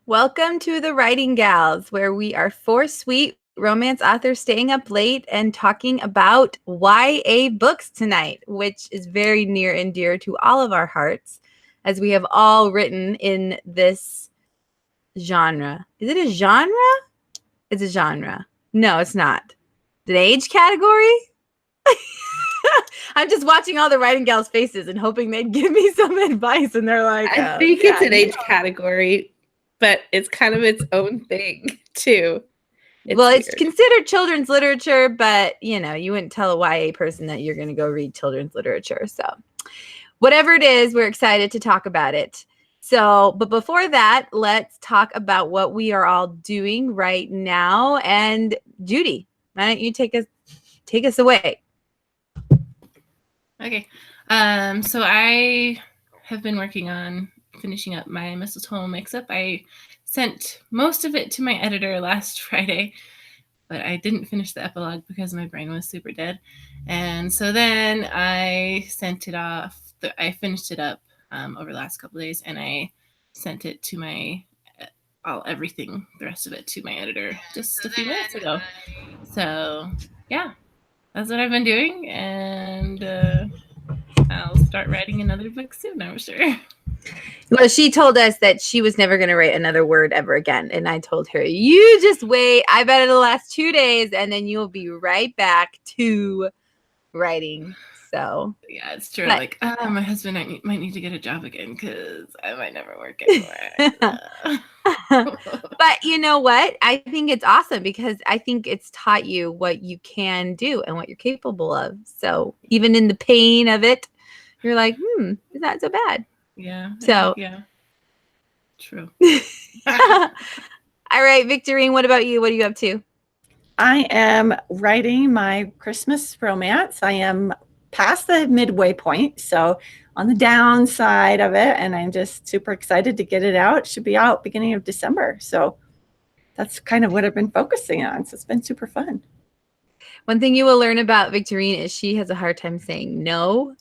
Welcome to the Writing Gals, where we are four sweet romance authors staying up late and talking about YA books tonight, which is very near and dear to all of our hearts, as we have all written in this genre. Is it a genre? It's a genre. No, it's not. An age category? I'm just watching all the Writing Gals' faces and hoping they'd give me some advice, and they're like, I think it's an age category, but it's kind of its own thing too. It's considered children's literature, but you wouldn't tell a YA person that you're going to go read children's literature. So whatever it is, we're excited to talk about it. So, but before that, let's talk about what we are all doing right now. And Judy, why don't you take us away? Okay. So I have been working on finishing up my mistletoe mix-up. I sent most of it to my editor last Friday, but I didn't finish the epilogue because my brain was super dead. And so then I sent it off. I finished it up over the last couple of days, and I sent it to the rest of it to my editor just a few minutes ago. So yeah, that's what I've been doing, and I'll start writing another book soon, I'm sure. Well, she told us that she was never going to write another word ever again. And I told her, you just wait. I bet it'll last 2 days and then you'll be right back to writing. So yeah, it's true. But, my husband might need to get a job again because I might never work anymore. But you know what? I think it's awesome because I think it's taught you what you can do and what you're capable of. So even in the pain of it, you're like, it's not so bad. Yeah. So yeah. True. All right, Victorine, what about you? What are you up to? I am writing my Christmas romance. I am past the midway point, so on the downside of it, and I'm just super excited to get it out. It should be out beginning of December. So that's kind of what I've been focusing on. So it's been super fun. One thing you will learn about Victorine is she has a hard time saying no.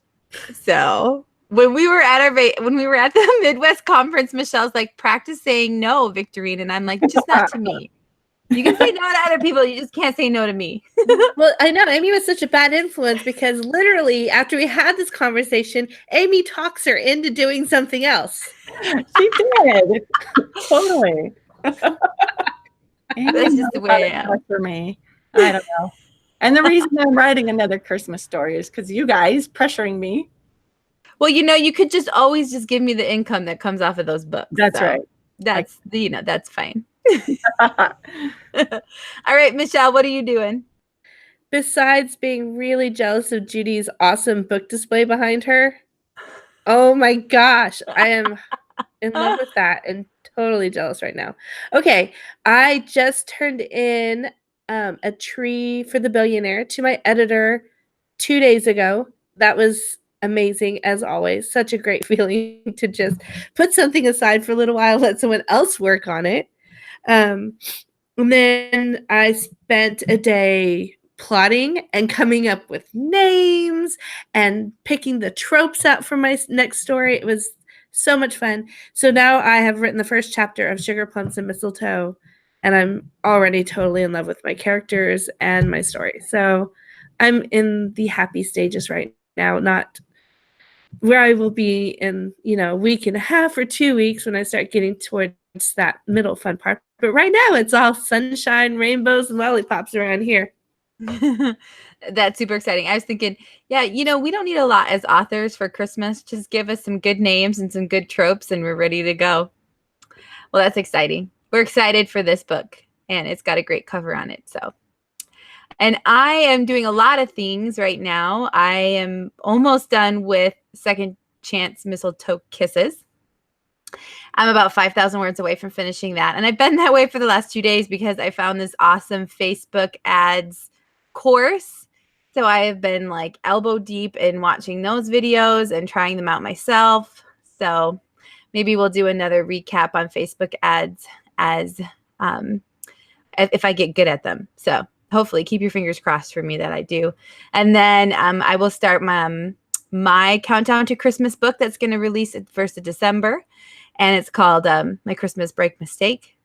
So when we were at the Midwest conference, Michelle's like, practice saying no, Victorine. And I'm like, just not to me. You can say no to other people. You just can't say no to me. Well, I know Amy was such a bad influence because literally after we had this conversation, Amy talks her into doing something else. She did. Totally. That's just the way I am. For me. I don't know. And the reason I'm writing another Christmas story is because you guys pressuring me. Well, you could just always just give me the income that comes off of those books. That's right. That's that's fine. All right, Michelle, what are you doing? Besides being really jealous of Judy's awesome book display behind her, oh my gosh, I am in love with that and totally jealous right now. Okay, I just turned in a tree for the billionaire to my editor 2 days ago. That was amazing, as always. Such a great feeling to just put something aside for a little while, let someone else work on it. And then I spent a day plotting and coming up with names and picking the tropes out for my next story. It was so much fun. So now I have written the first chapter of Sugar Plums and Mistletoe, and I'm already totally in love with my characters and my story. So I'm in the happy stages right now, not where I will be in, a week and a half or 2 weeks when I start getting towards that middle fun part. But right now it's all sunshine, rainbows, and lollipops around here. That's super exciting. I was thinking, we don't need a lot as authors for Christmas. Just give us some good names and some good tropes and we're ready to go. Well, that's exciting. We're excited for this book and it's got a great cover on it. So, and I am doing a lot of things right now. I am almost done with Second Chance Mistletoe Kisses. I'm about 5,000 words away from finishing that. And I've been that way for the last 2 days because I found this awesome Facebook ads course. So I have been like elbow deep in watching those videos and trying them out myself. So maybe we'll do another recap on Facebook ads as if I get good at them. So hopefully keep your fingers crossed for me that I do. And then I will start my countdown to Christmas book that's going to release at 1st of December. And it's called My Christmas Break Mistake.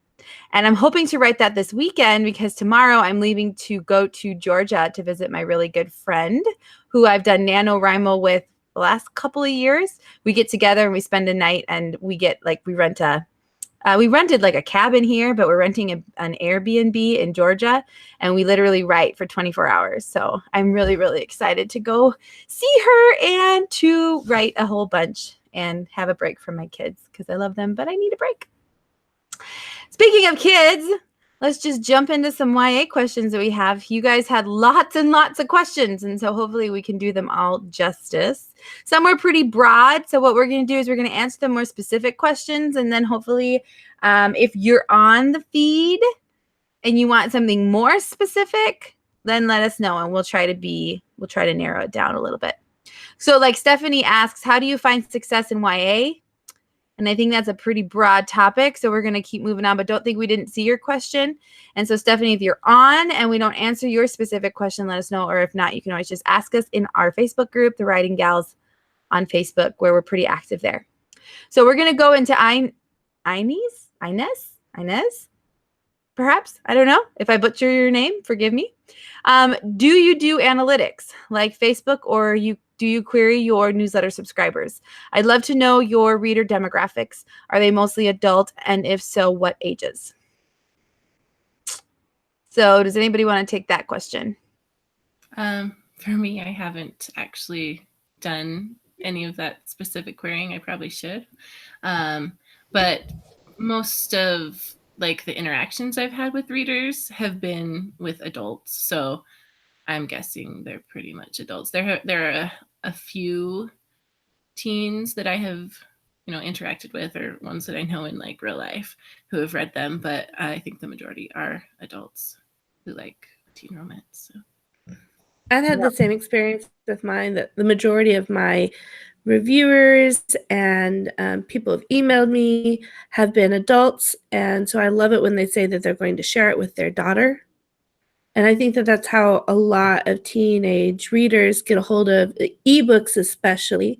And I'm hoping to write that this weekend because tomorrow I'm leaving to go to Georgia to visit my really good friend who I've done NaNoWriMo with the last couple of years. We get together and we spend a night and we rented like a cabin here, but we're renting an Airbnb in Georgia, and we literally write for 24 hours. So I'm really, really excited to go see her and to write a whole bunch and have a break from my kids because I love them, but I need a break. Speaking of kids, let's just jump into some YA questions that we have. You guys had lots and lots of questions, and so hopefully we can do them all justice. Some were pretty broad, so what we're going to do is we're going to answer the more specific questions, and then hopefully if you're on the feed and you want something more specific, then let us know, and we'll try to narrow it down a little bit. So like Stephanie asks, how do you find success in YA? And I think that's a pretty broad topic, so we're going to keep moving on, but don't think we didn't see your question. And so, Stephanie, if you're on and we don't answer your specific question, let us know. Or if not, you can always just ask us in our Facebook group, the Writing Gals on Facebook, where we're pretty active there. So we're going to go into Inez, perhaps. I don't know. If I butcher your name, forgive me. Do you do analytics like Facebook, or do you query your newsletter subscribers? I'd love to know your reader demographics. Are they mostly adult? And if so, what ages? So does anybody want to take that question? For me, I haven't actually done any of that specific querying. I probably should. But most of like the interactions I've had with readers have been with adults. So I'm guessing they're pretty much adults. There are a few teens that I have, interacted with, or ones that I know in like real life who have read them, but I think the majority are adults who like teen romance. So. I've had the same experience with mine, that the majority of my reviewers and people have emailed me have been adults. And so I love it when they say that they're going to share it with their daughter. And I think that that's how a lot of teenage readers get a hold of ebooks, especially,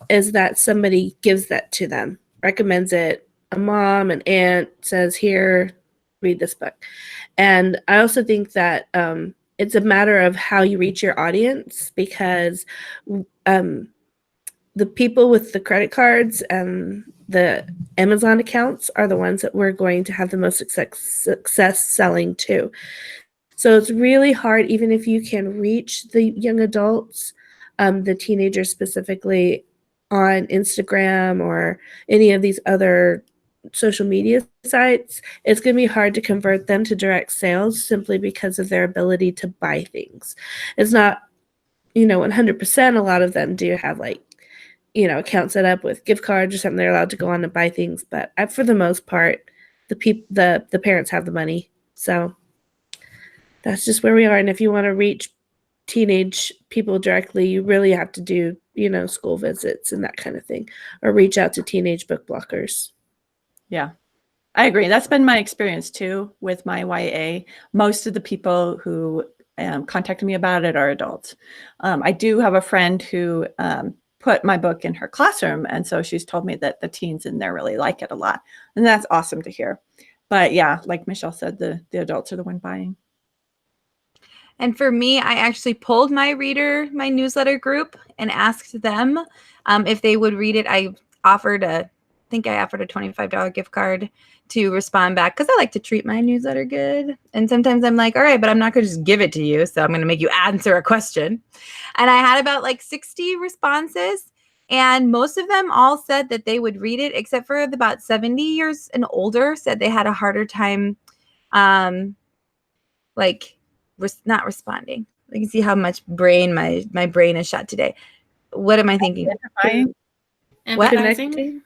is that somebody gives that to them, recommends it. A mom, an aunt says, here, read this book. And I also think that it's a matter of how you reach your audience, because the people with the credit cards and the Amazon accounts are the ones that we're going to have the most success selling to. So it's really hard, even if you can reach the young adults, the teenagers specifically, on Instagram or any of these other social media sites, it's going to be hard to convert them to direct sales simply because of their ability to buy things. It's not, 100%. A lot of them do have accounts set up with gift cards or something. They're allowed to go on and buy things, but for the most part, the parents have the money. So that's just where we are. And if you want to reach teenage people directly, you really have to do, school visits and that kind of thing, or reach out to teenage book blockers. Yeah, I agree. That's been my experience too with my YA. Most of the people who contacted me about it are adults. I do have a friend who put my book in her classroom, and so she's told me that the teens in there really like it a lot, and that's awesome to hear. But yeah, like Michelle said, the adults are the one buying. And for me, I actually polled my newsletter group, and asked them if they would read it. I offered a $25 gift card to respond back, because I like to treat my newsletter good. And sometimes I'm like, all right, but I'm not going to just give it to you, so I'm going to make you answer a question. And I had about 60 responses, and most of them all said that they would read it, except for about 70 years and older said they had a harder time not responding. You can see how much my brain is shot today. What am I thinking? Empathizing?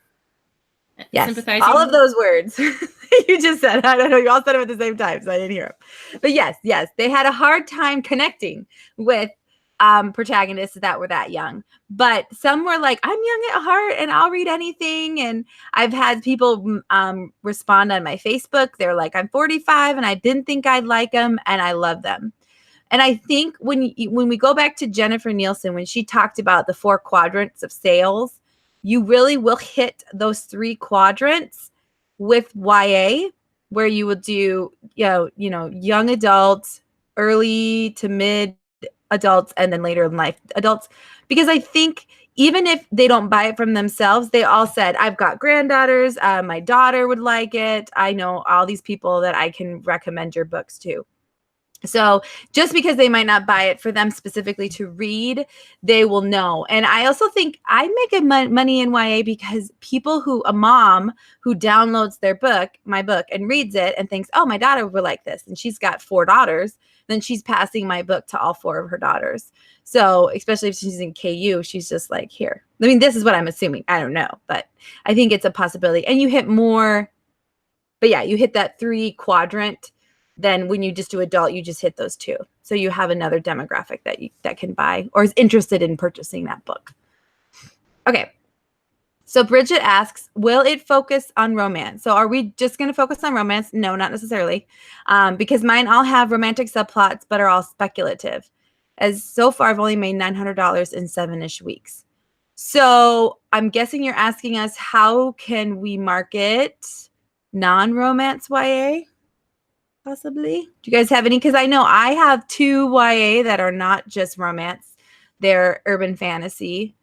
Yes, sympathizing? all of those words you just said. I don't know. You all said them at the same time, so I didn't hear them. But yes, they had a hard time connecting with protagonists that were that young. But some were like, I'm young at heart and I'll read anything. And I've had people respond on my Facebook. They're like, I'm 45 and I didn't think I'd like them, and I love them. And I think when we go back to Jennifer Nielsen, when she talked about the 4 quadrants of sales, you really will hit those 3 quadrants with YA, where you will do, young adults, early to mid adults, and then later in life adults. Because I think even if they don't buy it from themselves, they all said, I've got granddaughters, my daughter would like it. I know all these people that I can recommend your books to. So just because they might not buy it for them specifically to read, they will know. And I also think I make money in YA because a mom who downloads my book and reads it and thinks, oh, my daughter would like this. And she's got 4 daughters. Then she's passing my book to all 4 of her daughters. So especially if she's in KU, she's just like, here. I mean, this is what I'm assuming. I don't know, but I think it's a possibility. And you hit more, but yeah, you hit that 3 quadrant. Then when you just do adult, you just hit those 2. So you have another demographic that can buy or is interested in purchasing that book. Okay. So Bridget asks, will it focus on romance? So are we just going to focus on romance? No, not necessarily. Because mine all have romantic subplots, but are all speculative. As so far, I've only made $900 in 7-ish weeks. So I'm guessing you're asking us, how can we market non-romance YA? Possibly. Do you guys have any? Because I know I have 2 YA that are not just romance. They're urban fantasy.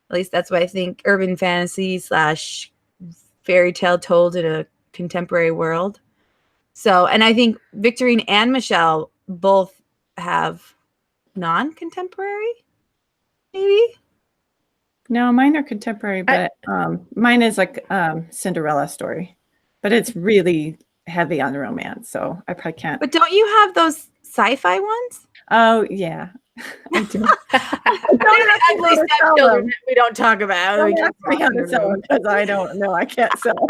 At least that's what I think. Urban fantasy / fairy tale told in a contemporary world. So, and I think Victorine and Michelle both have non-contemporary, maybe? No, mine are contemporary, but mine is like Cinderella story. But it's really heavy on the romance, so I probably can't. But don't you have those sci-fi ones? Oh yeah, I do. We don't talk about. Don't ask me how to sell them because I don't know. I can't sell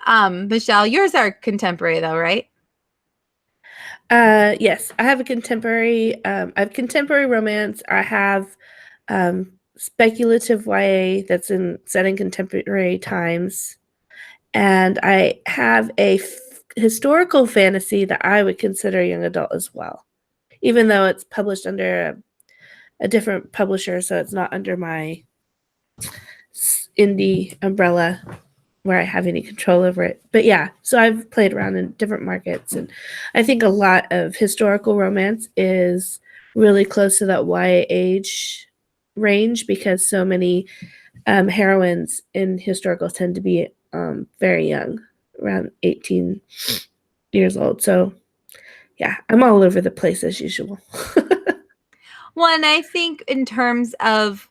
them. Michelle, yours are contemporary though, right? Yes, I have a contemporary. I have contemporary romance. I have speculative YA that's set in contemporary times, and I have a historical fantasy that I would consider young adult as well, even though it's published under a different publisher, so it's not under my indie umbrella where I have any control over it. But yeah, so I've played around in different markets, and I think a lot of historical romance is really close to that YA age range because so many heroines in historical tend to be very young, around 18 years old. So yeah, I'm all over the place as usual. Well, and I think in terms of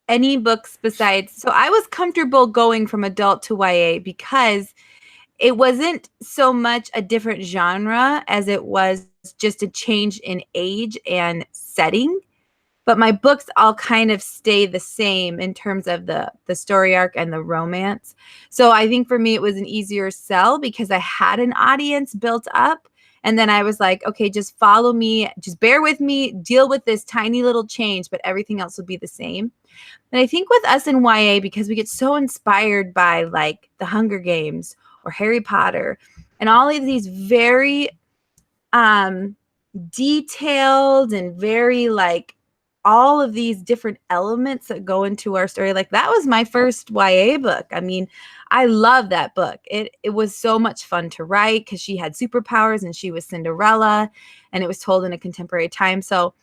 any books besides, so I was comfortable going from adult to YA because it wasn't so much a different genre as it was just a change in age and setting. But my books all kind of stay the same in terms of the story arc and the romance. So I think for me, it was an easier sell because I had an audience built up. And then I was like, okay, just follow me, just bear with me, deal with this tiny little change, but everything else will be the same. And I think with us in YA, because we get so inspired by like the Hunger Games or Harry Potter and all of these very detailed and very like all of these different elements that go into our story. Like that was my first YA book. I mean, I love that book. It was so much fun to write because she had superpowers and she was Cinderella and it was told in a contemporary time. So,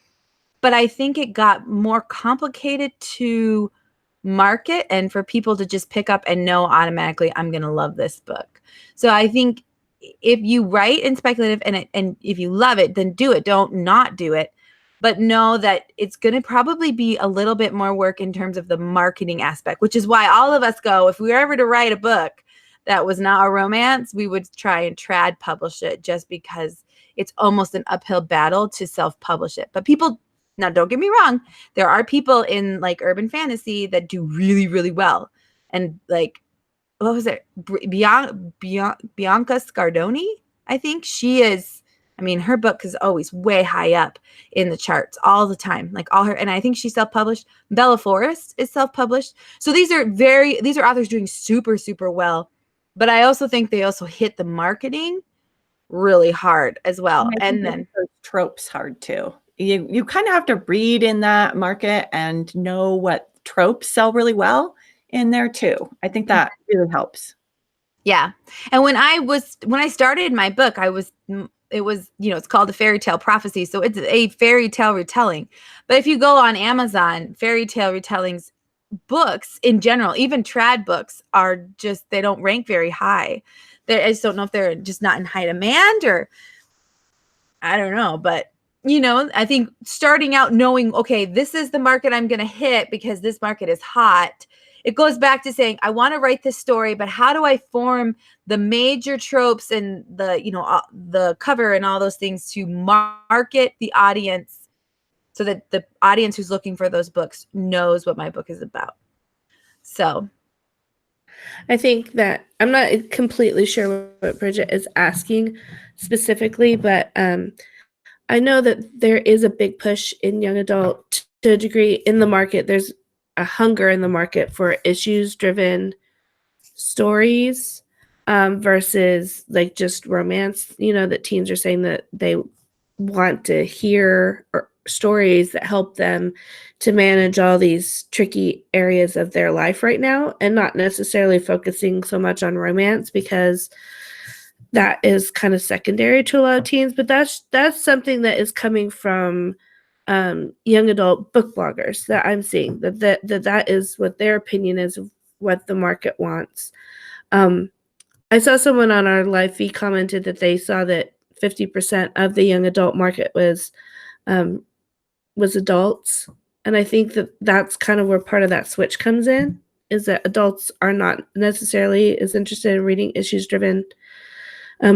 but I think it got more complicated to market and for people to just pick up and know automatically, I'm going to love this book. So I think if you write in speculative and if you love it, then do it. Don't not do it. But know that it's going to probably be a little bit more work in terms of the marketing aspect, which is why all of us go, if we were ever to write a book that was not a romance, we would try and trad publish it just because it's almost an uphill battle to self-publish it. But people, now don't get me wrong, there are people in like urban fantasy that do really, really well. And like, what was it? Bianca Scardoni, I think she is. I mean, her book is always way high up in the charts all the time, like all her. And I think she's self-published. Bella Forrest is self-published. So these are authors doing super, super well. But I also think they also hit the marketing really hard as well. I And think then those tropes hard too. You kind of have to read in that market and know what tropes sell really well in there too. I think that really helps. yeah. And when I started my book, it was, it's called a fairy tale prophecy. So it's a fairy tale retelling. But if you go on Amazon, fairy tale retellings books in general, even trad books are just, they don't rank very high. I just don't know if they're just not in high demand, or I don't know, but I think starting out knowing, okay, this is the market I'm going to hit because this market is hot. It goes back to saying, I want to write this story, but how do I form the major tropes and the cover and all those things to market the audience so that the audience who's looking for those books knows what my book is about. So I think that I'm not completely sure what Bridget is asking specifically, but I know that there is a big push in young adult to a degree in the market. There's a hunger in the market for issues-driven stories versus like just romance. That teens are saying that they want to hear stories that help them to manage all these tricky areas of their life right now, and not necessarily focusing so much on romance because that is kind of secondary to a lot of teens. But that's something that is coming from young adult book bloggers that I'm seeing, that is what their opinion is of what the market wants. I saw someone on our live feed commented that they saw that 50% of the young adult market was adults. And I think that that's kind of where part of that switch comes in, is that adults are not necessarily as interested in reading issues-driven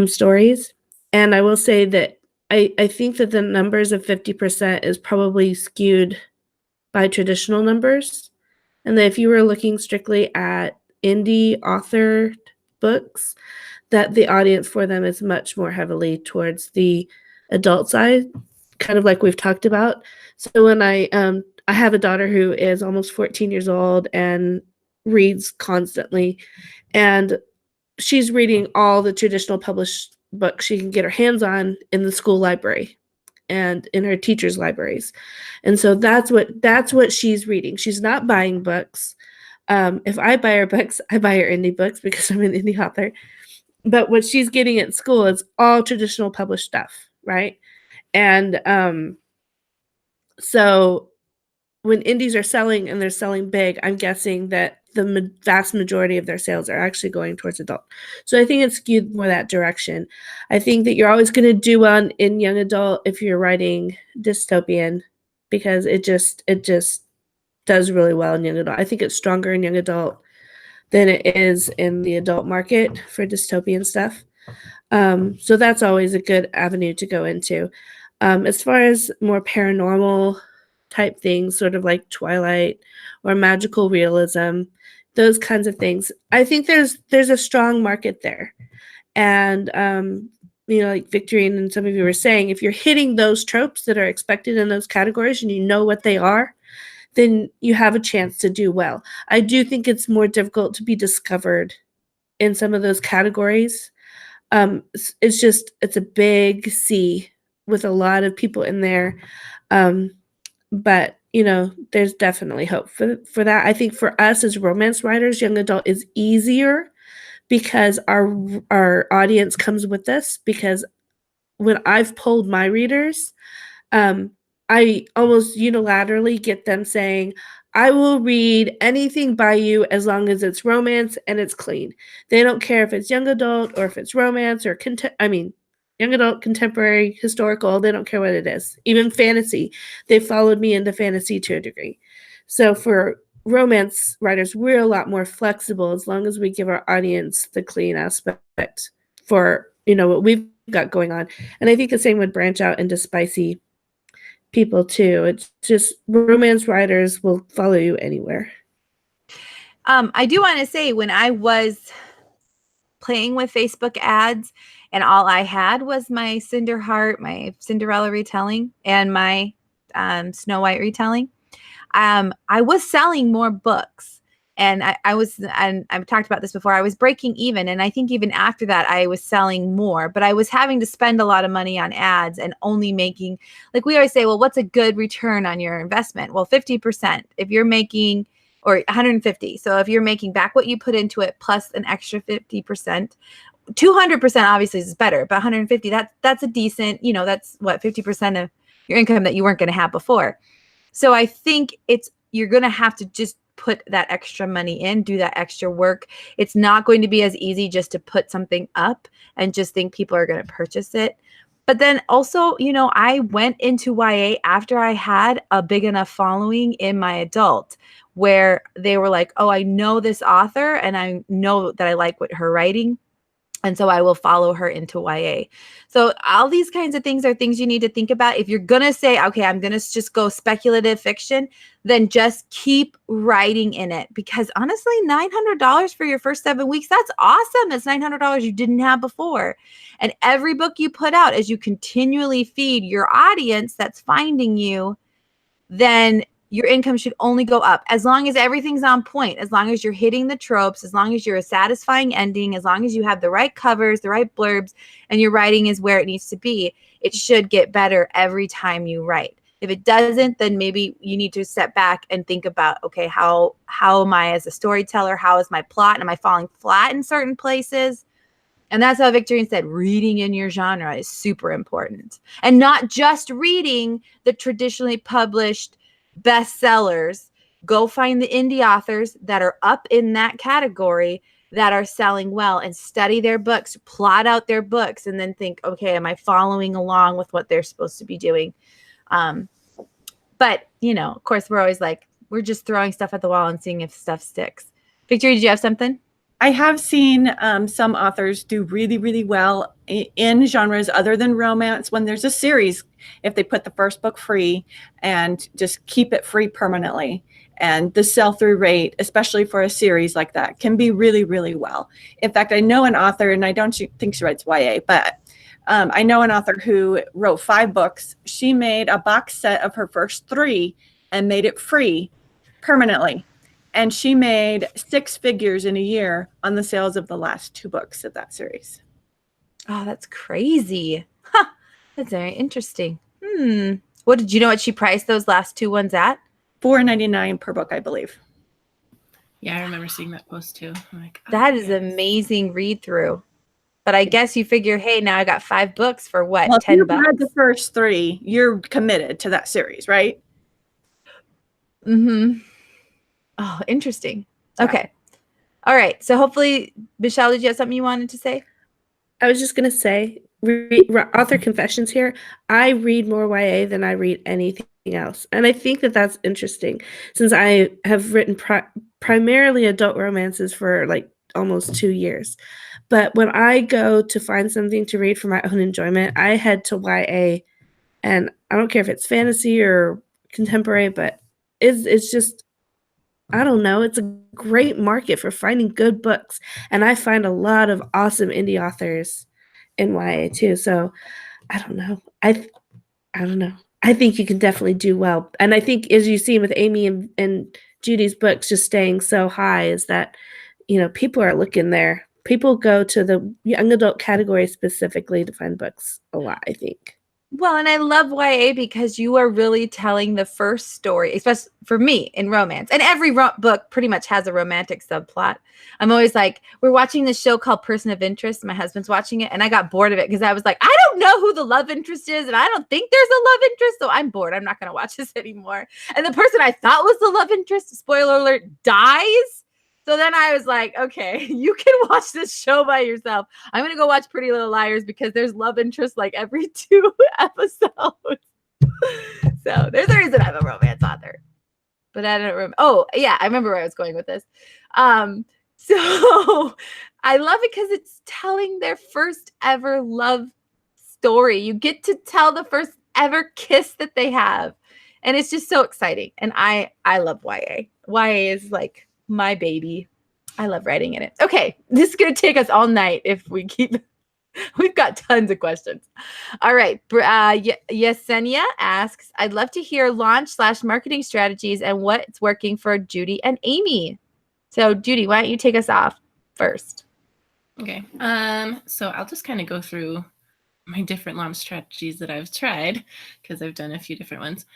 stories. And I will say that I think that the numbers of 50% is probably skewed by traditional numbers. And that if you were looking strictly at indie authored books, that the audience for them is much more heavily towards the adult side, kind of like we've talked about. So when I have a daughter who is almost 14 years old and reads constantly, and she's reading all the traditional published books she can get her hands on in the school library and in her teachers' libraries. And so that's what she's reading. She's not buying books. If I buy her books, I buy her indie books because I'm an indie author. But what she's getting at school is all traditional published stuff, right? And so when indies are selling and they're selling big, I'm guessing that the vast majority of their sales are actually going towards adult. So I think it's skewed more that direction. I think that you're always going to do well in young adult if you're writing dystopian, because it just does really well in young adult. I think it's stronger in young adult than it is in the adult market for dystopian stuff. So that's always a good avenue to go into. As far as more paranormal type things, sort of like Twilight or magical realism, those kinds of things, I think there's a strong market there. And like Victorine and some of you were saying, if you're hitting those tropes that are expected in those categories and you know what they are, then you have a chance to do well. I do think it's more difficult to be discovered in some of those categories. It's a big sea with a lot of people in there. But there's definitely hope for that. I think for us as romance writers, young adult is easier because our audience comes with us. Because when I've polled my readers, I almost unilaterally get them saying, I will read anything by you as long as it's romance and it's clean. They don't care if it's young adult or if it's romance or young adult, contemporary, historical. They don't care what it is. Even fantasy. They followed me into fantasy to a degree. So for romance writers, we're a lot more flexible as long as we give our audience the clean aspect for what we've got going on. And I think the same would branch out into spicy people too. It's just romance writers will follow you anywhere. I do want to say, when I was playing with Facebook ads and all I had was my Cinderheart, my Cinderella retelling, and my Snow White retelling, I was selling more books. And I've talked about this before, I was breaking even. And I think even after that, I was selling more, but I was having to spend a lot of money on ads and only making, like we always say, well, what's a good return on your investment? Well, 50%. If you're making, or 150. So if you're making back what you put into it plus an extra 50%, 200% obviously is better, but 150, that's a decent, that's what, 50% of your income that you weren't going to have before. So I think you're going to have to just put that extra money in, do that extra work. It's not going to be as easy just to put something up and just think people are going to purchase it. But then also, I went into YA after I had a big enough following in my adult where they were like, oh, I know this author and I know that I like what her writing. And so I will follow her into YA. So all these kinds of things are things you need to think about. If you're going to say, okay, I'm going to just go speculative fiction, then just keep writing in it. Because honestly, $900 for your first 7 weeks, that's awesome. That's $900 you didn't have before. And every book you put out, as you continually feed your audience that's finding you, then your income should only go up as long as everything's on point, as long as you're hitting the tropes, as long as you're a satisfying ending, as long as you have the right covers, the right blurbs, and your writing is where it needs to be. It should get better every time you write. If it doesn't, then maybe you need to step back and think about, okay, how am I as a storyteller? How is my plot? Am I falling flat in certain places? And that's how Victorine said, reading in your genre is super important. And not just reading the traditionally published bestsellers. Go find the indie authors that are up in that category that are selling well and study their books, plot out their books, and then think, okay, am I following along with what they're supposed to be doing? But, of course, we're always like, we're just throwing stuff at the wall and seeing if stuff sticks. Victoria, did you have something? I have seen some authors do really, really well in genres other than romance when there's a series, if they put the first book free and just keep it free permanently. And the sell-through rate, especially for a series like that, can be really, really well. In fact, I know an author, and I don't think she writes YA, but I know an author who wrote 5 books. She made a box set of her first 3 and made it free permanently. And she made 6 figures in a year on the sales of the last 2 books of that series. Oh, that's crazy. Huh. That's very interesting. What did you know what she priced those last 2 ones at? $4.99 per book, I believe. Yeah, I remember seeing that post too. I'm like, oh, that is amazing read through. But I guess you figure, hey, now I got 5 books for what? Well, $10. If you read the first 3, you're committed to that series, right? Mm-hmm. Oh, interesting. Okay. All right. So hopefully, Michelle, did you have something you wanted to say? I was just going to say, author confessions here. I read more YA than I read anything else. And I think that that's interesting since I have written primarily adult romances for like almost 2 years. But when I go to find something to read for my own enjoyment, I head to YA. And I don't care if it's fantasy or contemporary, but it's just, I don't know. It's a great market for finding good books. And I find a lot of awesome indie authors in YA too. So I don't know. I don't know. I think you can definitely do well. And I think as you see with Amy and Judy's books just staying so high is that, people are looking there. People go to the young adult category specifically to find books a lot, I think. Well, and I love YA because you are really telling the first story, especially for me in romance. And every book pretty much has a romantic subplot. I'm always like, we're watching this show called Person of Interest. My husband's watching it, and I got bored of it because I was like, I don't know who the love interest is, and I don't think there's a love interest, so I'm bored. I'm not going to watch this anymore. And the person I thought was the love interest, spoiler alert, dies. So then I was like, okay, you can watch this show by yourself. I'm going to go watch Pretty Little Liars because there's love interest like every 2 episodes. So there's a reason I'm a romance author. But I don't remember. Oh, yeah, I remember where I was going with this. So I love it because it's telling their first ever love story. You get to tell the first ever kiss that they have. And it's just so exciting. And I love YA. YA is like my baby. I love writing in it. Okay, this is going to take us all night if we keep... We've got tons of questions. All right. Yesenia asks, I'd love to hear launch/marketing strategies and what's working for Judy and Amy. So Judy, why don't you take us off first? Okay. So I'll just kind of go through my different launch strategies that I've tried because I've done a few different ones.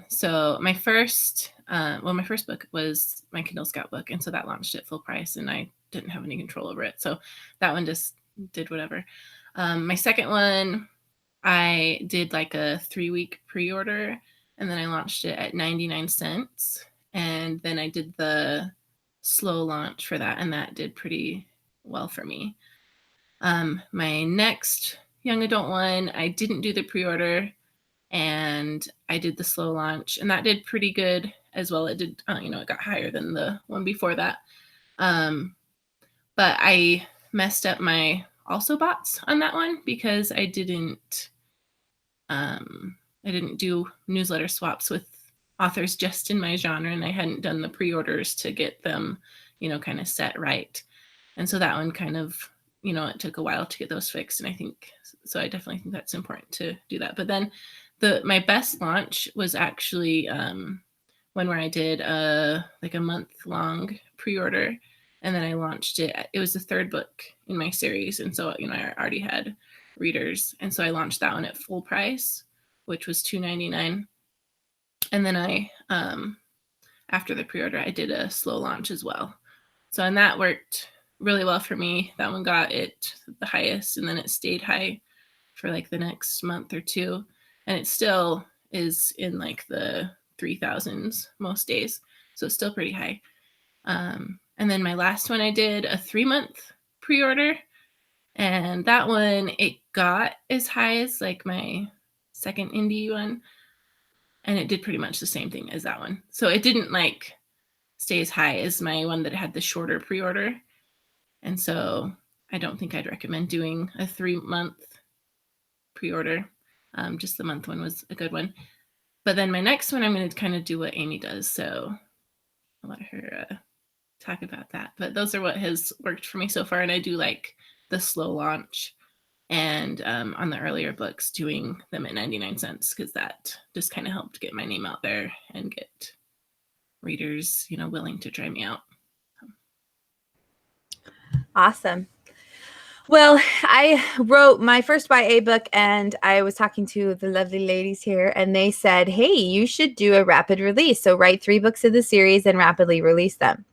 So my first book was my Kindle Scout book, and so that launched at full price, and I didn't have any control over it. So that one just did whatever. My second one, I did like a 3-week pre-order, and then I launched it at 99 cents. And then I did the slow launch for that, and that did pretty well for me. My next young adult one, I didn't do the pre-order, and I did the slow launch, and that did pretty good as well. It did, it got higher than the one before that. But I messed up my also bots on that one because I didn't do newsletter swaps with authors just in my genre, and I hadn't done the pre-orders to get them, kind of set right. And so that one kind of, it took a while to get those fixed. And I definitely think that's important to do that. But then my best launch was actually one where I did a month-long pre-order, and then I launched it. It was the third book in my series, and so I already had readers, and so I launched that one at full price, which was $2.99. And then I after the pre-order, I did a slow launch as well. So and that worked really well for me. That one got it the highest, and then it stayed high for like the next month or two, and it still is in like the 3,000s most days, so it's still pretty high. And then my last one, I did a 3-month pre-order, and that one, it got as high as like my second indie one, and it did pretty much the same thing as that one. So it didn't like stay as high as my one that had the shorter pre-order. And so I don't think I'd recommend doing a 3-month pre-order. Just the month one was a good one. But then my next one, I'm going to kind of do what Amy does. So I'll let her talk about that. But those are what has worked for me so far. And I do like the slow launch, and on the earlier books, doing them at 99 cents, because that just kind of helped get my name out there and get readers, willing to try me out. Awesome. Well, I wrote my first YA book, and I was talking to the lovely ladies here, and they said, hey, you should do a rapid release. So write 3 books of the series and rapidly release them.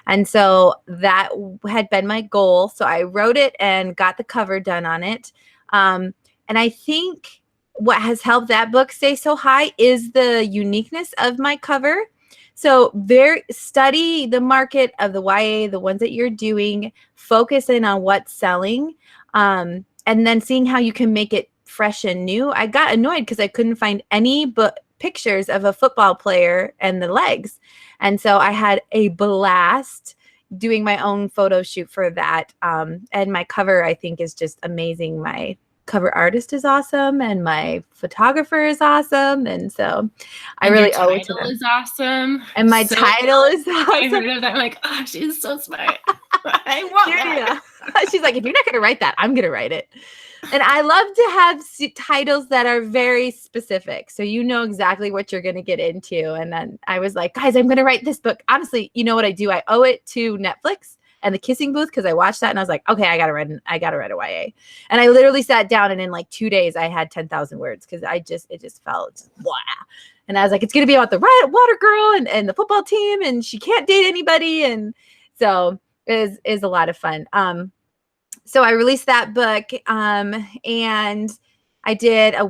And so that had been my goal. So I wrote it and got the cover done on it. And I think what has helped that book stay so high is the uniqueness of my cover. So study the market of the YA, the ones that you're doing, focus in on what's selling, and then seeing how you can make it fresh and new. I got annoyed because I couldn't find any pictures of a football player and the legs. And so I had a blast doing my own photo shoot for that. And my cover, I think, is just amazing. My cover artist is awesome, and my photographer is awesome, and so I really owe it to them. Title is awesome, and my title is awesome. I heard of that. I'm like, oh, she's so smart. I want that. She's like, if you're not going to write that, I'm going to write it. And I love to have titles that are very specific, so you know exactly what you're going to get into. And then I was like, guys, I'm going to write this book. Honestly, you know what I do? I owe it to Netflix and The Kissing Booth, because I watched that and I was like, okay, I gotta write a YA. And I literally sat down, and in like 2 days I had 10,000 words, because it just felt blah. And I was like, it's gonna be about the water girl and the football team, and she can't date anybody, and so it is a lot of fun. So I released that book, and I did a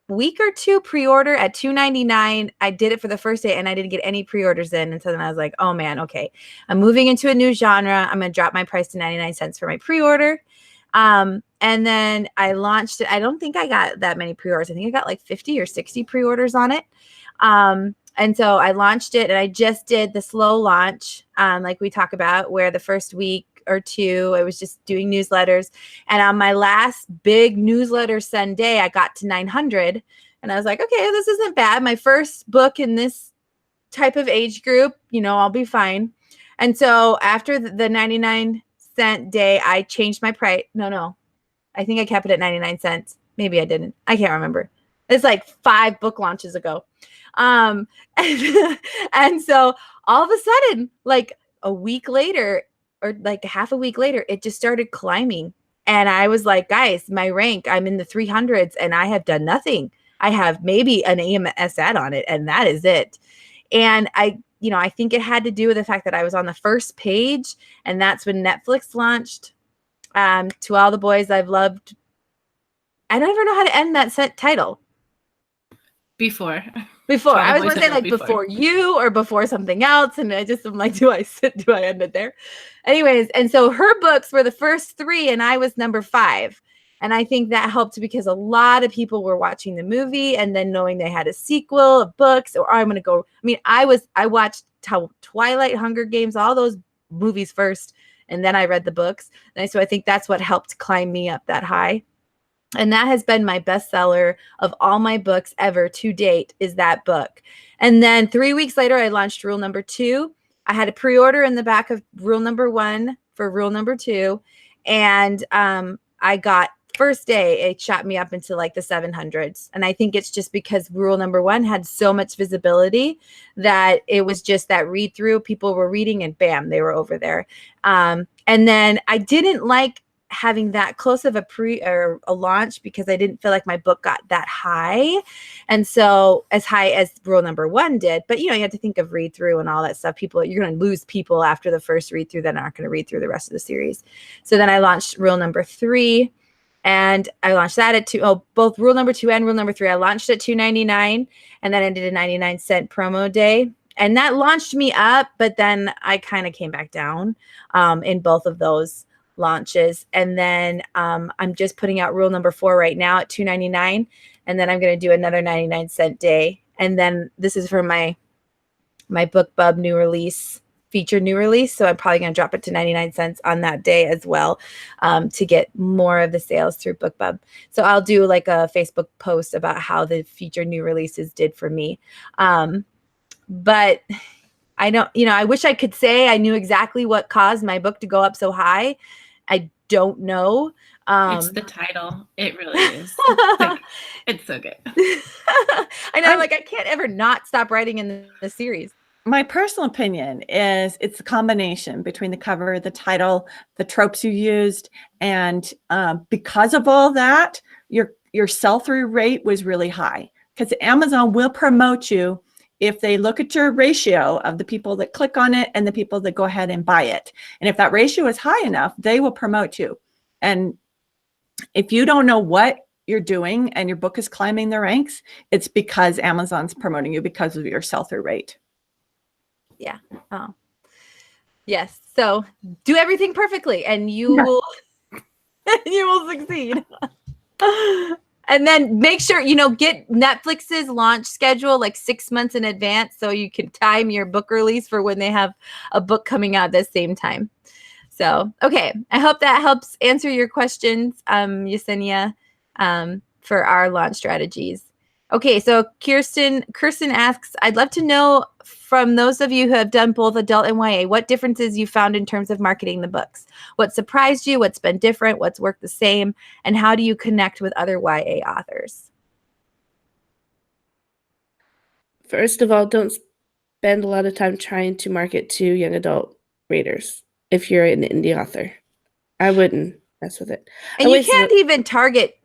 week or 2 pre-order at $2.99. I did it for the first day, and I didn't get any pre-orders in. And so then I was like, oh man, okay, I'm moving into a new genre. I'm going to drop my price to 99 cents for my pre-order. And then I launched it. I don't think I got that many pre-orders. I think I got like 50 or 60 pre-orders on it. And so I launched it, and I just did the slow launch, like we talk about, where the first week or 2, I was just doing newsletters. And on my last big newsletter send day, I got to 900. And I was like, okay, this isn't bad. My first book in this type of age group, I'll be fine. And so after the 99-cent day, I changed my price. No, I think I kept it at 99 cents. Maybe I didn't. I can't remember. It's like 5 book launches ago. And so all of a sudden, like, a week later, or like half a week later, it just started climbing. And I was like, guys, my rank, I'm in the 300s and I have done nothing. I have maybe an AMS ad on it, and that is it. And I think it had to do with the fact that I was on the first page, and that's when Netflix launched. To All the Boys I've Loved. I don't ever know how to end that title. Before. I was going to say like before you or before something else. And I'm like, do I end it there? Anyways. And so her books were the first 3 and I was number 5. And I think that helped because a lot of people were watching the movie and then knowing they had a sequel of books, or I'm going to go. I mean, I watched Twilight, Hunger Games, all those movies first, and then I read the books. And so I think that's what helped climb me up that high. And that has been my bestseller of all my books ever to date, is that book. And then 3 weeks later, I launched Rule Number 2. I had a pre-order in the back of Rule Number 1 for Rule Number 2. And I got, first day, it shot me up into like the 700s. And I think it's just because Rule Number 1 had so much visibility that it was just that read through. People were reading and bam, they were over there. And then I didn't like having that close of a launch because I didn't feel like my book got that high. And so as high as Rule Number 1 did, but you have to think of read through and all that stuff. You're going to lose people after the first read through that aren't going to read through the rest of the series. So then I launched Rule Number 3 and I launched that at both Rule Number 2 and Rule Number 3. I launched at $2.99 and then I did a 99-cent promo day. And that launched me up, but then I kind of came back down in both of those launches. And then I'm just putting out Rule Number 4 right now at $2.99, and then I'm going to do another 99-cent day. And then this is for my BookBub new release, featured new release. So I'm probably going to drop it to 99 cents on that day as well, to get more of the sales through BookBub. So I'll do like a Facebook post about how the featured new releases did for me. But I don't, I wish I could say I knew exactly what caused my book to go up so high. I don't know. It's the title. It really is. It's so good. I know, I can't ever not stop writing in the series. My personal opinion is it's a combination between the cover, the title, the tropes you used. And because of all that, your sell-through rate was really high, because Amazon will promote you if they look at your ratio of the people that click on it and the people that go ahead and buy it. And if that ratio is high enough, they will promote you. And if you don't know what you're doing and your book is climbing the ranks, it's because Amazon's promoting you because of your sell-through rate. Yeah. Oh, yes. So do everything perfectly and you will succeed. And then make sure, get Netflix's launch schedule like 6 months in advance so you can time your book release for when they have a book coming out at the same time. So, okay. I hope that helps answer your questions, Yesenia, for our launch strategies. Okay, so Kirsten asks, I'd love to know from those of you who have done both adult and YA, what differences you found in terms of marketing the books. What surprised you? What's been different? What's worked the same? And how do you connect with other YA authors? First of all, don't spend a lot of time trying to market to young adult readers if you're an indie author. I wouldn't mess with it. And you can't even target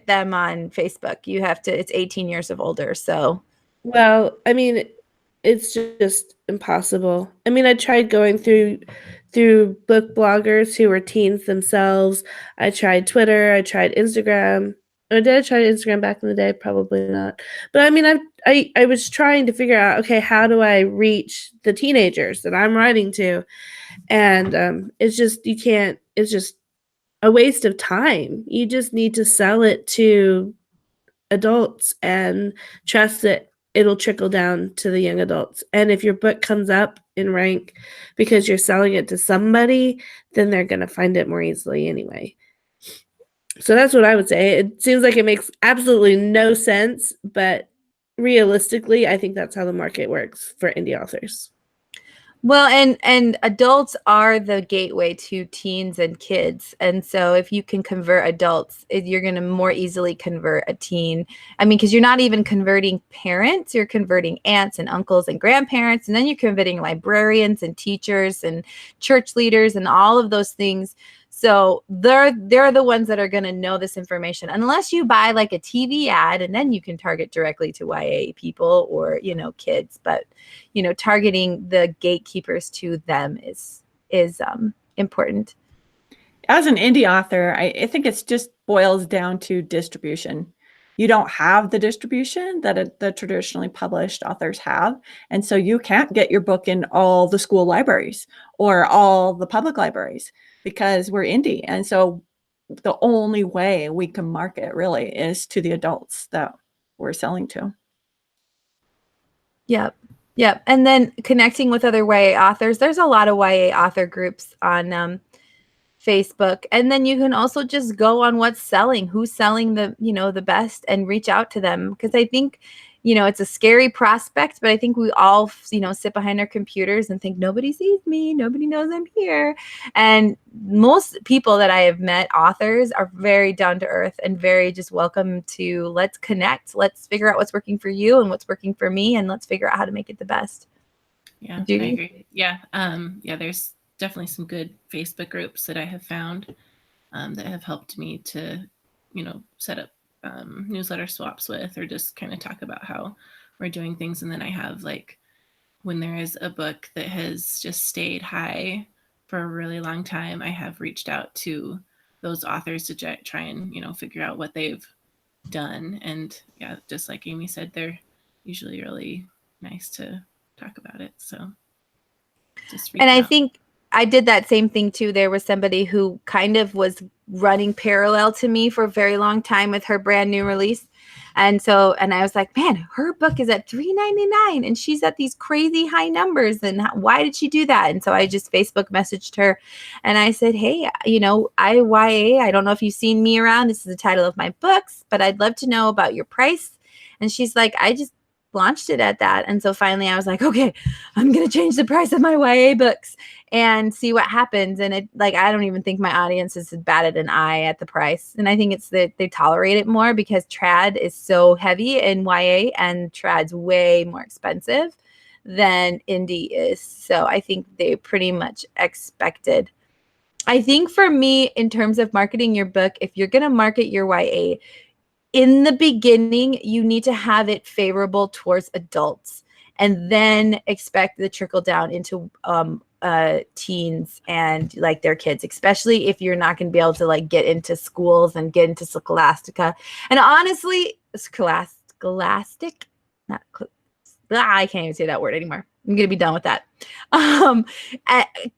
them on Facebook. You have to, it's 18 years of older. So, well, I mean, it's just impossible. I mean, I tried going through book bloggers who were teens themselves. I tried Twitter. I tried Instagram. Or did I try Instagram back in the day? Probably not. But I mean, I was trying to figure out, okay, how do I reach the teenagers that I'm writing to? And it's just, you can't, it's just a waste of time. You just need to sell it to adults and trust that it'll trickle down to the young adults. And if your book comes up in rank because you're selling it to somebody, then they're going to find it more easily anyway. So that's what I would say. It seems like it makes absolutely no sense, but realistically, I think that's how the market works for indie authors. Well, and adults are the gateway to teens and kids. And so if you can convert adults, you're going to more easily convert a teen. I mean, because you're not even converting parents, you're converting aunts and uncles and grandparents, and then you're converting librarians and teachers and church leaders and all of those things. So they're the ones that are going to know this information, unless you buy like a TV ad, and then you can target directly to YA people or, kids. But targeting the gatekeepers to them is important. As an indie author, I think it's just boils down to distribution. You don't have the distribution that the traditionally published authors have. And so you can't get your book in all the school libraries or all the public libraries because we're indie. And so the only way we can market really is to the adults that we're selling to. Yep. Yep. And then connecting with other YA authors. There's a lot of YA author groups on Facebook. And then you can also just go on what's selling, who's selling the best, and reach out to them. Because I think, it's a scary prospect, but I think we all, sit behind our computers and think nobody sees me, nobody knows I'm here. And most people that I have met, authors, are very down to earth and very just welcome to let's connect. Let's figure out what's working for you and what's working for me, and let's figure out how to make it the best. Yeah, Judy? I agree. Yeah. There's definitely some good Facebook groups that I have found that have helped me to, set up newsletter swaps with, or just kind of talk about how we're doing things. And then I have, like, when there is a book that has just stayed high for a really long time, I have reached out to those authors to try and, figure out what they've done. And yeah, just like Amy said, they're usually really nice to talk about it. So just And I out. think I did that same thing too. There was somebody who kind of was running parallel to me for a very long time with her brand new release. And I was like, man, her book is at $3.99 and she's at these crazy high numbers. And why did she do that? And so I just Facebook messaged her and I said, hey, I don't know if you've seen me around. This is the title of my books, but I'd love to know about your price. And she's like, I just launched it at that. And so finally I was like, okay, I'm going to change the price of my YA books and see what happens. And I don't even think my audience has batted an eye at the price. And I think it's that they tolerate it more because trad is so heavy in YA and trad's way more expensive than indie is. So I think they pretty much expected. I think for me, in terms of marketing your book, if you're going to market your YA, in the beginning, you need to have it favorable towards adults and then expect the trickle down into teens and like their kids, especially if you're not going to be able to like get into schools and get into Scholastica. And honestly, Scholastic, I can't even say that word anymore. I'm going to be done with that.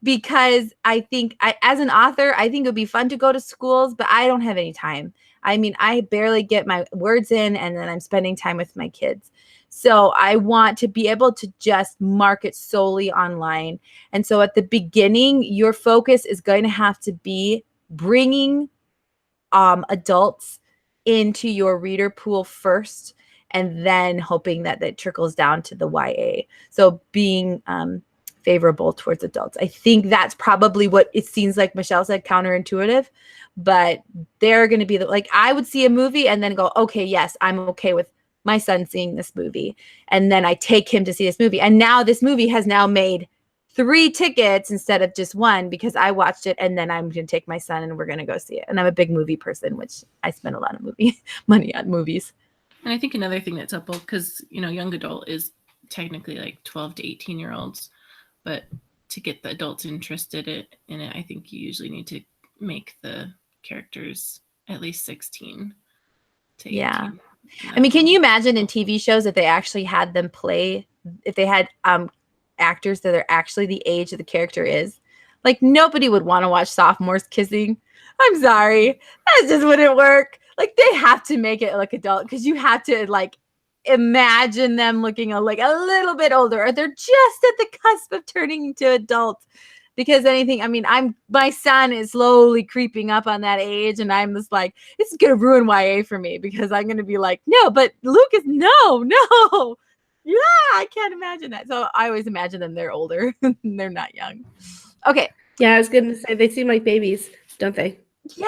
Because I think as an author, I think it would be fun to go to schools, but I don't have any time. I mean, I barely get my words in and then I'm spending time with my kids. So I want to be able to just market solely online. And so at the beginning, your focus is going to have to be bringing adults into your reader pool first, and then hoping that that trickles down to the YA. So being favorable towards adults. I think that's probably what it seems like Michelle said, counterintuitive, but they're going to be like, I would see a movie and then go, okay, yes, I'm okay with my son seeing this movie. And then I take him to see this movie. And now this movie has now made 3 tickets instead of just 1 because I watched it, and then I'm going to take my son and we're going to go see it. And I'm a big movie person, which I spend a lot of money on movies. And I think another thing that's helpful, because, young adult is technically like 12 to 18-year-olds, but to get the adults interested in it, I think you usually need to make the characters at least 16 to 18. Yeah. I mean, can you imagine in TV shows if they actually had them play, if they had actors that are actually the age that the character is? Like, nobody would want to watch sophomores kissing. I'm sorry. That just wouldn't work. Like, they have to make it like adult because you have to like imagine them looking like a little bit older, or they're just at the cusp of turning into adults. Because my son is slowly creeping up on that age, and I'm just like, it's gonna ruin YA for me because I'm gonna be like, no, but Lucas, no. Yeah, I can't imagine that. So I always imagine them they're older. They're not young. Okay. Yeah, I was going to say they seem like babies, don't they? Yeah.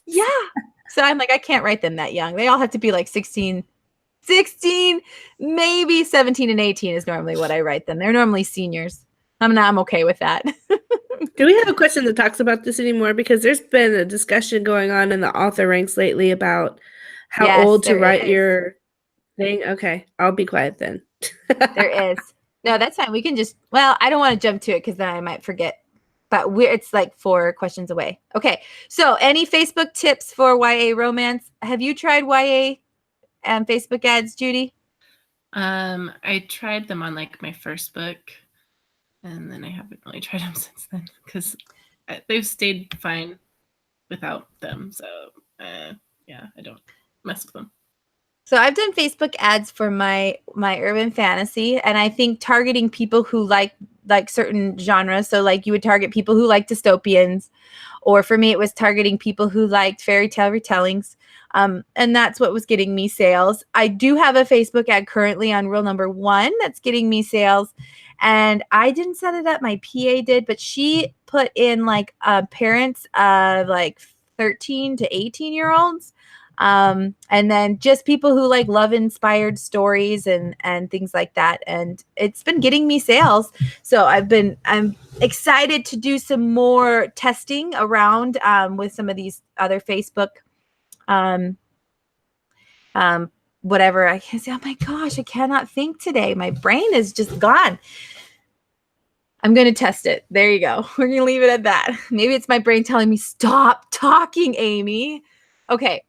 Yeah. So I'm like, I can't write them that young. They all have to be like 16, maybe 17 and 18 is normally what I write them. They're normally seniors. I'm okay with that. Do we have a question that talks about this anymore? Because there's been a discussion going on in the author ranks lately about how Yes, old to there write is. your thing. Okay, I'll be quiet then. There is. No, that's fine. We can just, well, I don't want to jump to it because then I might forget. But it's like 4 questions away. Okay. So any Facebook tips for YA romance? Have you tried YA Facebook ads, Judy? I tried them on like my first book, and then I haven't really tried them since then because they've stayed fine without them. So yeah, I don't mess with them. So I've done Facebook ads for my urban fantasy, and I think targeting people who like certain genres. So like you would target people who like dystopians, or for me it was targeting people who liked fairy tale retellings. And that's what was getting me sales. I do have a Facebook ad currently on Rule Number 1 that's getting me sales, and I didn't set it up. My PA did, but she put in like parents of like 13 to 18-year-olds. And then just people who like love inspired stories and things like that. And it's been getting me sales. So I'm excited to do some more testing around with some of these other Facebook whatever. I can say, oh my gosh, I cannot think today. My brain is just gone. I'm going to test it. There you go. We're going to leave it at that. Maybe it's my brain telling me, stop talking, Amy. Okay.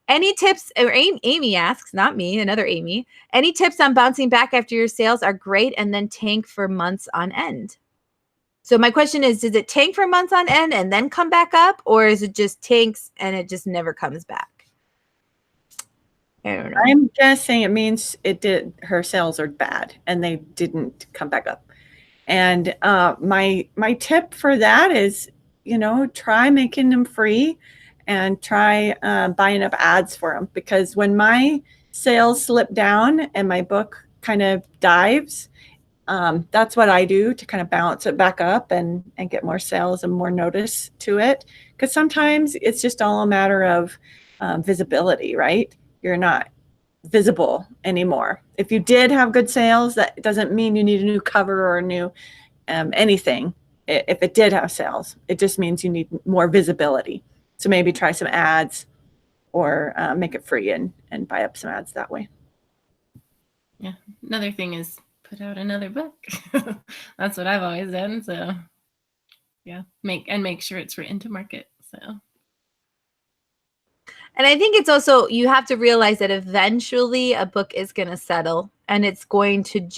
Any tips, or Amy asks, not me, another Amy, any tips on bouncing back after your sales are great and then tank for months on end? So my question is, does it tank for months on end and then come back up, or is it just tanks and it just never comes back? I don't know. I'm guessing it means her sales are bad and they didn't come back up. And my tip for that is, try making them free and try buying up ads for them, because when my sales slip down and my book kind of dives, that's what I do to kind of balance it back up and get more sales and more notice to it. Because sometimes it's just all a matter of visibility, right? You're not visible anymore. If you did have good sales, that doesn't mean you need a new cover or a new anything. If it did have sales, it just means you need more visibility. So maybe try some ads or make it free and buy up some ads that way. Yeah. Another thing is put out another book. That's what I've always done. So yeah, make sure it's written to market. So. And I think it's also, you have to realize that eventually a book is going to settle, and it's going to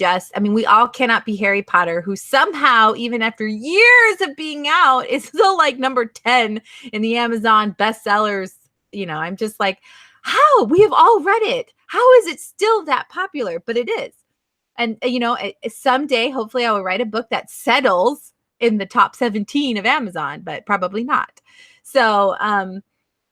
we all cannot be Harry Potter, who somehow, even after years of being out, is still like number 10 in the Amazon bestsellers. I'm just like, how? We have all read it. How is it still that popular? But it is. And, someday, hopefully I will write a book that settles in the top 17 of Amazon, but probably not. So,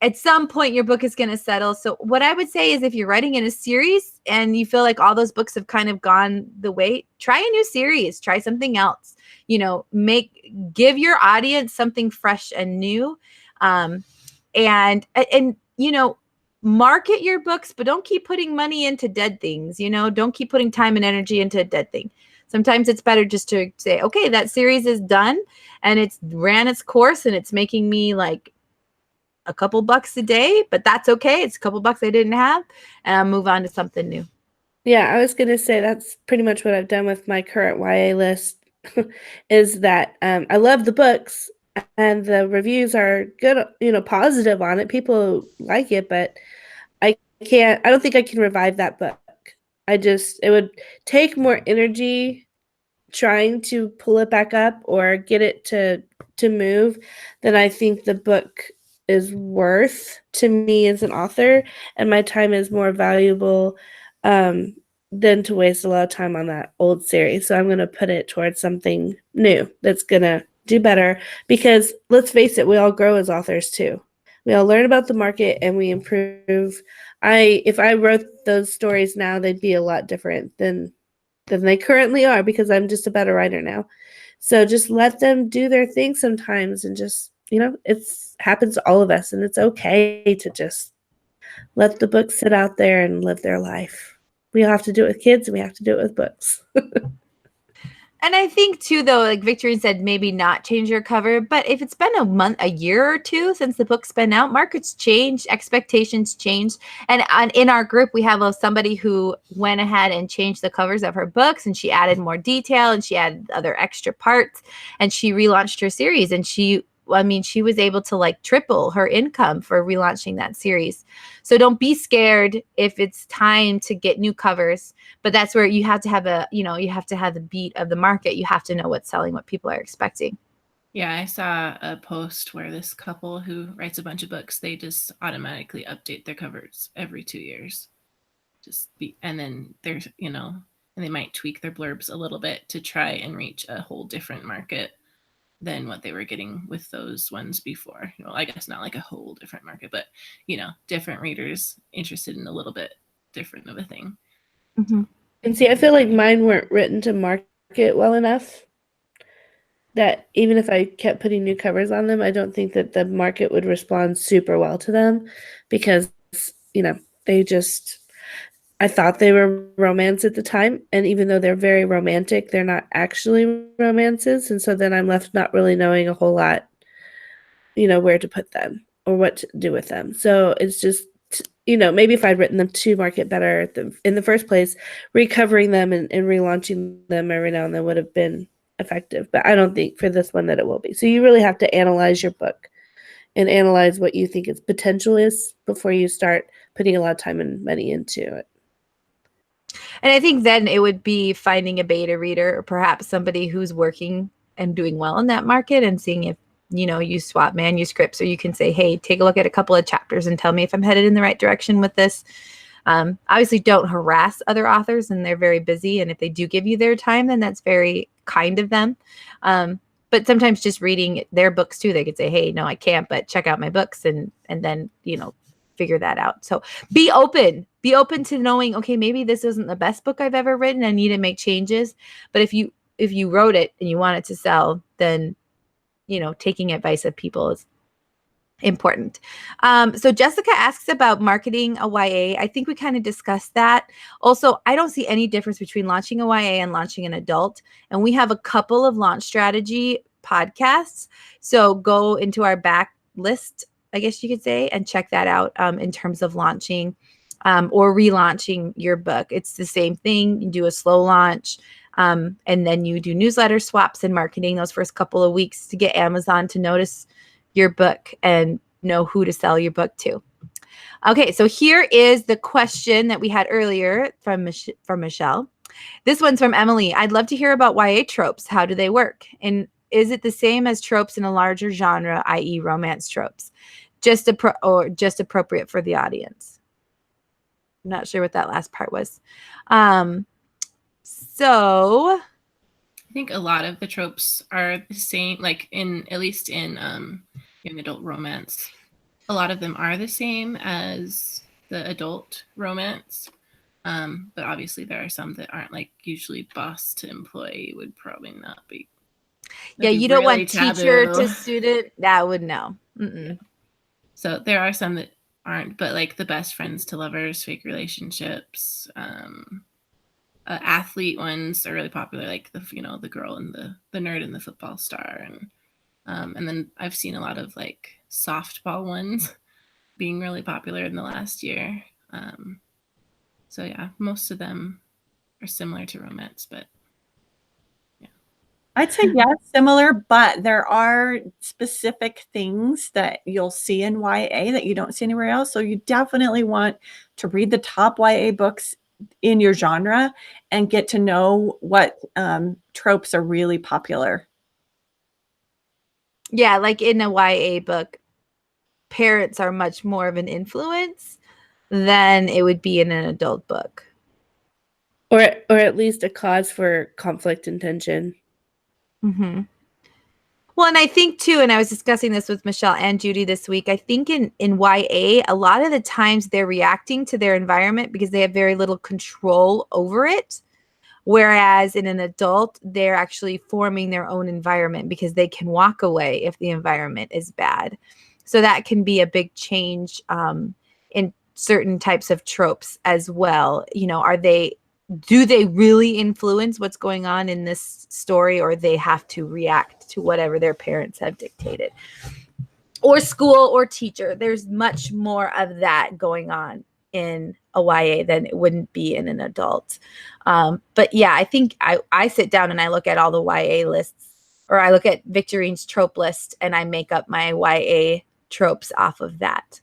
at some point your book is going to settle. So what I would say is, if you're writing in a series and you feel like all those books have kind of gone the way, try a new series, try something else, give your audience something fresh and new. And market your books, but don't keep putting money into dead things. Don't keep putting time and energy into a dead thing. Sometimes it's better just to say, okay, that series is done and it's ran its course and it's making me like a couple bucks a day, but that's okay. It's a couple bucks I didn't have, and I'll move on to something new. Yeah, I was going to say that's pretty much what I've done with my current YA list is that I love the books and the reviews are good, positive on it. People like it, but I don't think I can revive that book. It would take more energy trying to pull it back up or get it to move than I think the book is worth to me as an author, and my time is more valuable than to waste a lot of time on that old series. So I'm going to put it towards something new that's going to do better, because let's face it, we all grow as authors too. We all learn about the market and we improve if I wrote those stories now, they'd be a lot different than they currently are, because I'm just a better writer now. So just let them do their thing sometimes, and just, it's happens to all of us, and it's okay to just let the books sit out there and live their life. We have to do it with kids, and we have to do it with books. And I think too, though, like Victorine said, maybe not change your cover. But if it's been a year or two since the book's been out, markets change, expectations change. And in our group, we have somebody who went ahead and changed the covers of her books, and she added more detail, and she added other extra parts, and she relaunched her series. And she was able to like triple her income for relaunching that series. So don't be scared if it's time to get new covers. But that's where you have to have you have to have the beat of the market. You have to know what's selling, what people are expecting. Yeah, I saw a post where this couple who writes a bunch of books, they just automatically update their covers every 2 years. And then there's, and they might tweak their blurbs a little bit to try and reach a whole different market than what they were getting with those ones before. I guess not like a whole different market, but, different readers interested in a little bit different of a thing. Mm-hmm. And see, I feel like mine weren't written to market well enough that even if I kept putting new covers on them, I don't think that the market would respond super well to them, because, I thought they were romance at the time. And even though they're very romantic, they're not actually romances. And so then I'm left not really knowing a whole lot, where to put them or what to do with them. So it's just, maybe if I'd written them to market better in the first place, recovering them and relaunching them every now and then would have been effective. But I don't think for this one that it will be. So you really have to analyze your book and analyze what you think its potential is before you start putting a lot of time and money into it. And I think then it would be finding a beta reader, or perhaps somebody who's working and doing well in that market, and seeing if, you swap manuscripts, or you can say, hey, take a look at a couple of chapters and tell me if I'm headed in the right direction with this. Obviously, don't harass other authors, and they're very busy. And if they do give you their time, then that's very kind of them. But sometimes just reading their books too, they could say, hey, no, I can't, but check out my books, and then, figure that out. So be open to knowing, okay, maybe this isn't the best book I've ever written. I need to make changes. But if you wrote it and you want it to sell, then, taking advice of people is important. So Jessica asks about marketing a YA. I think we kind of discussed that. Also, I don't see any difference between launching a YA and launching an adult. And we have a couple of launch strategy podcasts. So go into our back list, I guess you could say, and check that out in terms of launching or relaunching your book. It's the same thing. You do a slow launch, and then you do newsletter swaps and marketing those first couple of weeks to get Amazon to notice your book and know who to sell your book to. Okay, so here is the question that we had earlier from Michelle. This one's from Emily. I'd love to hear about YA tropes. How do they work? And is it the same as tropes in a larger genre, i.e. romance tropes? Just appropriate for the audience? I'm not sure what that last part was. So I think a lot of the tropes are the same, like at least in young adult romance. A lot of them are the same as the adult romance. But obviously there are some that aren't, like usually boss to employee would probably not be. Yeah, you don't want teacher to student. That would no. Yeah. So there are some that aren't, but like the best friends to lovers, fake relationships, athlete ones are really popular, like the girl and the nerd and the football star, and then I've seen a lot of like softball ones being really popular in the last year. So yeah, most of them are similar to romance, but yeah. I'd say yes, similar, but there are specific things that you'll see in YA that you don't see anywhere else. So you definitely want to read the top YA books in your genre and get to know what tropes are really popular. Yeah, like in a YA book, parents are much more of an influence than it would be in an adult book. Or at least a cause for conflict and tension. Mm-hmm. Well, and I think too, and I was discussing this with Michelle and Judy this week. I think in YA, a lot of the times they're reacting to their environment because they have very little control over it. Whereas in an adult, they're actually forming their own environment because they can walk away if the environment is bad. So that can be a big change in certain types of tropes as well. You know, do they really influence what's going on in this story, or they have to react to whatever their parents have dictated? Or school or teacher. There's much more of that going on in a YA than it wouldn't be in an adult. But yeah, I think I sit down and I look at all the YA lists, or I look at Victorine's trope list and I make up my YA tropes off of that.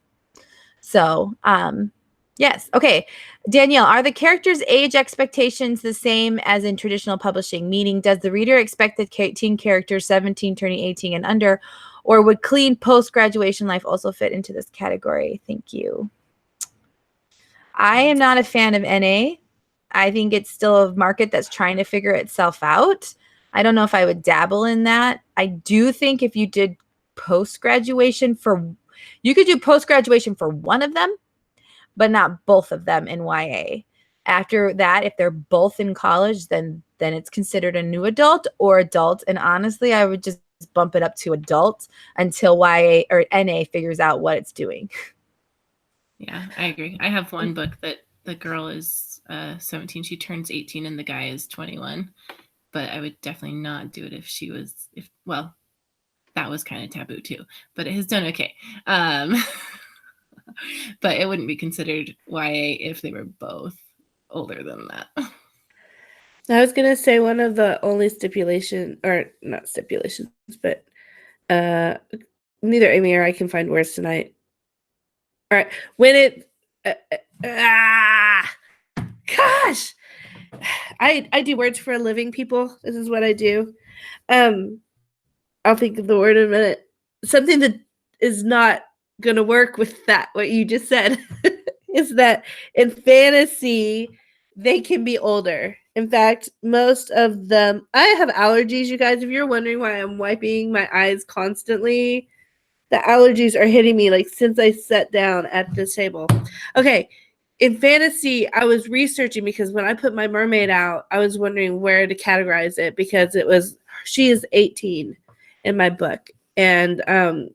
So, yes. Okay. Danielle, are the characters' age expectations the same as in traditional publishing? Meaning, does the reader expect the teen character 17 turning 18 and under, or would clean post-graduation life also fit into this category? Thank you. I am not a fan of NA. I think it's still a market that's trying to figure itself out. I don't know if I would dabble in that. I do think if you did post-graduation you could do post-graduation for one of them, but not both of them in YA. After that, if they're both in college, then it's considered a new adult or adult. And honestly, I would just bump it up to adult until YA or NA figures out what it's doing. Yeah, I agree. I have one book that the girl is 17, she turns 18, and the guy is 21. But I would definitely not do it well, that was kind of taboo too, but it has done okay. But it wouldn't be considered YA if they were both older than that. I was gonna say one of the only not stipulations, but neither Amy or I can find words tonight. All right, when it gosh, I do words for a living, people. This is what I do. I'll think of the word in a minute. Something that is not gonna work with that, what you just said, is that in fantasy they can be older. In fact, most of them, I have allergies, you guys. If you're wondering why I'm wiping my eyes constantly, the allergies are hitting me like since I sat down at this table. Okay, in fantasy, I was researching because when I put my mermaid out, I was wondering where to categorize it because she is 18 in my book, and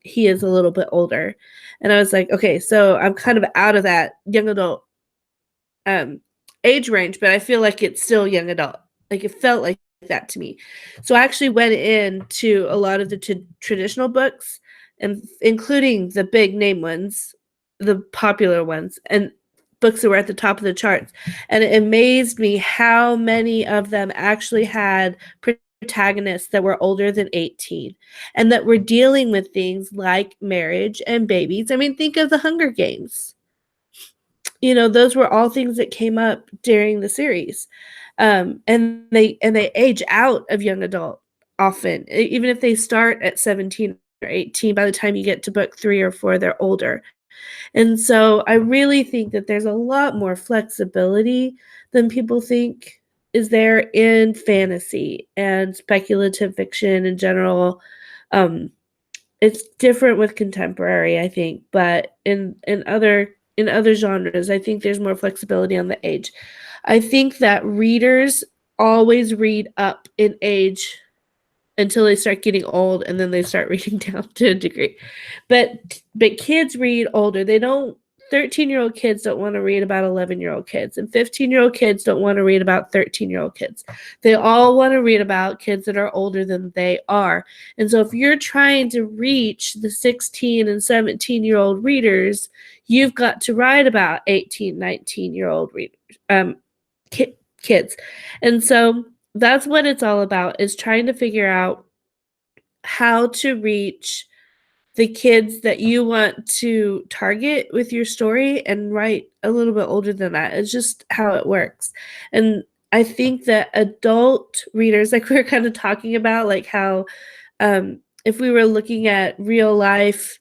he is a little bit older. And I was like, okay, so I'm kind of out of that young adult age range, but I feel like it's still young adult. Like it felt like that to me. So I actually went into a lot of the traditional books, and including the big name ones, the popular ones, and books that were at the top of the charts. And it amazed me how many of them actually had protagonists that were older than 18 and that were dealing with things like marriage and babies. I mean, think of the Hunger Games. You know, those were all things that came up during the series. And they age out of young adult often. Even if they start at 17 or 18, by the time you get to book 3 or 4, they're older. And so I really think that there's a lot more flexibility than people think is there in fantasy and speculative fiction in general. It's different with contemporary, I think, but in other genres, I think there's more flexibility on the age. I think that readers always read up in age until they start getting old, and then they start reading down to a degree. But kids read older. 13-year-old kids don't want to read about 11-year-old kids, and 15-year-old kids don't want to read about 13-year-old kids. They all want to read about kids that are older than they are. And so if you're trying to reach the 16 and 17-year-old readers, you've got to write about 18, 19-year-old readers, kids. And so that's what it's all about, is trying to figure out how to reach the kids that you want to target with your story and write a little bit older than that. It's just how it works. And I think that adult readers, like we were kind of talking about, like how if we were looking at real life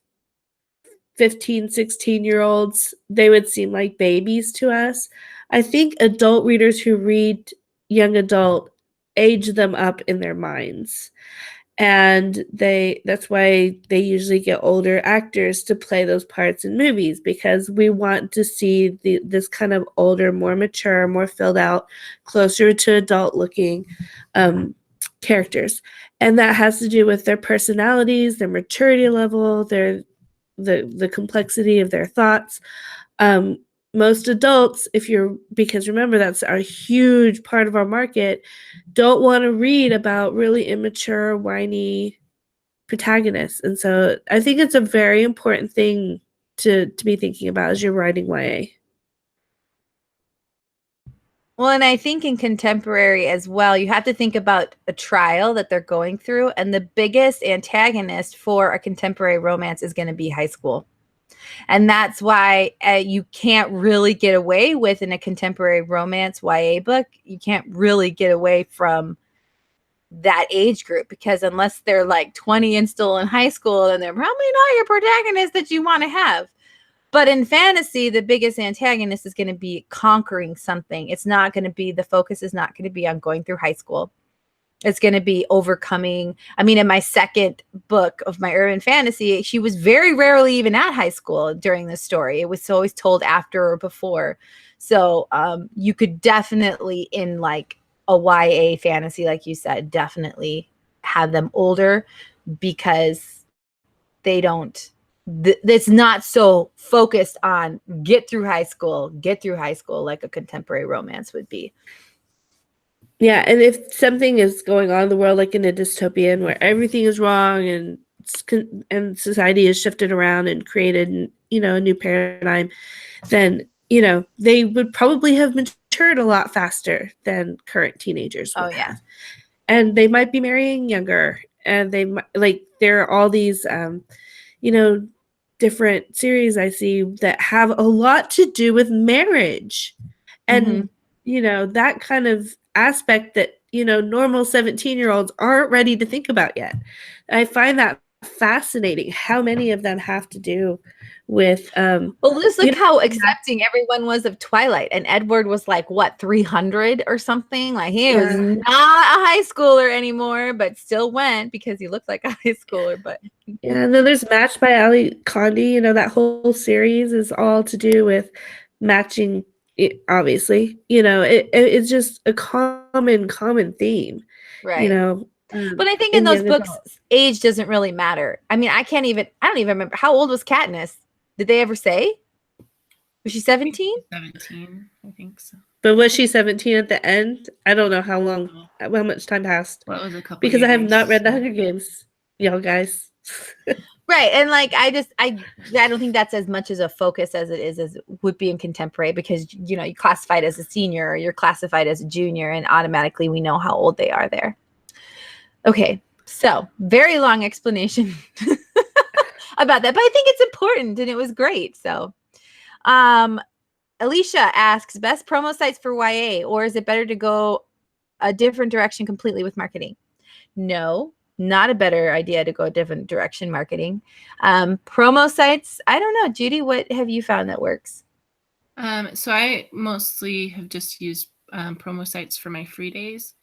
15, 16-year-olds, they would seem like babies to us. I think adult readers who read young adult age them up in their minds. And that's why they usually get older actors to play those parts in movies, because we want to see this kind of older, more mature, more filled out, closer to adult looking characters. And that has to do with their personalities, their maturity level, the complexity of their thoughts. Most adults, because remember, that's a huge part of our market, don't want to read about really immature, whiny protagonists. And so I think it's a very important thing to be thinking about as you're writing YA. Well, and I think in contemporary as well, you have to think about a trial that they're going through. And the biggest antagonist for a contemporary romance is going to be high school. And that's why you can't really get away with, in a contemporary romance YA book, you can't really get away from that age group, because unless they're like 20 and still in high school, then they're probably not your protagonist that you want to have. But in fantasy, the biggest antagonist is going to be conquering something. It's not going to be, the focus is not going to be on going through high school. It's going to be overcoming. I mean, in my second book of my urban fantasy, she was very rarely even at high school during the story. It was always told after or before. So you could definitely, in like a YA fantasy, like you said, definitely have them older, because they don't, it's not so focused on get through high school like a contemporary romance would be. Yeah, and if something is going on in the world, like in a dystopian where everything is wrong and society is shifted around and created, a new paradigm, then, they would probably have matured a lot faster than current teenagers would have. And they might be marrying younger, and they might, like, there are all these, different series I see that have a lot to do with marriage. And, that kind of aspect that, normal 17-year-olds aren't ready to think about yet. I find that fascinating, how many of them have to do with well, just look how accepting everyone was of Twilight, and Edward was like, what, 300 or something? Like, he was not a high schooler anymore, but still went because he looked like a high schooler. But and then there's Matched by Ali Condi. That whole series is all to do with matching. Obviously, it's just a common theme, right? But I think in those books, age doesn't really matter. I mean, I don't even remember, how old was Katniss? Did they ever say? Was she 17? 17, I think so. But was she 17 at the end? I don't know how much time passed. Well, it was a couple because years. I have not read The Hunger Games, y'all guys. Right. And like, I don't think that's as much as a focus as it is as would be in contemporary, because, you're classified as a senior or you're classified as a junior, and automatically we know how old they are there. Okay. So very long explanation about that, but I think it's important and it was great. So, Alicia asks, best promo sites for YA, or is it better to go a different direction completely with marketing? No, not a better idea to go a different direction marketing. Promo sites, I don't know. Judy, what have you found that works? So I mostly have just used promo sites for my free days,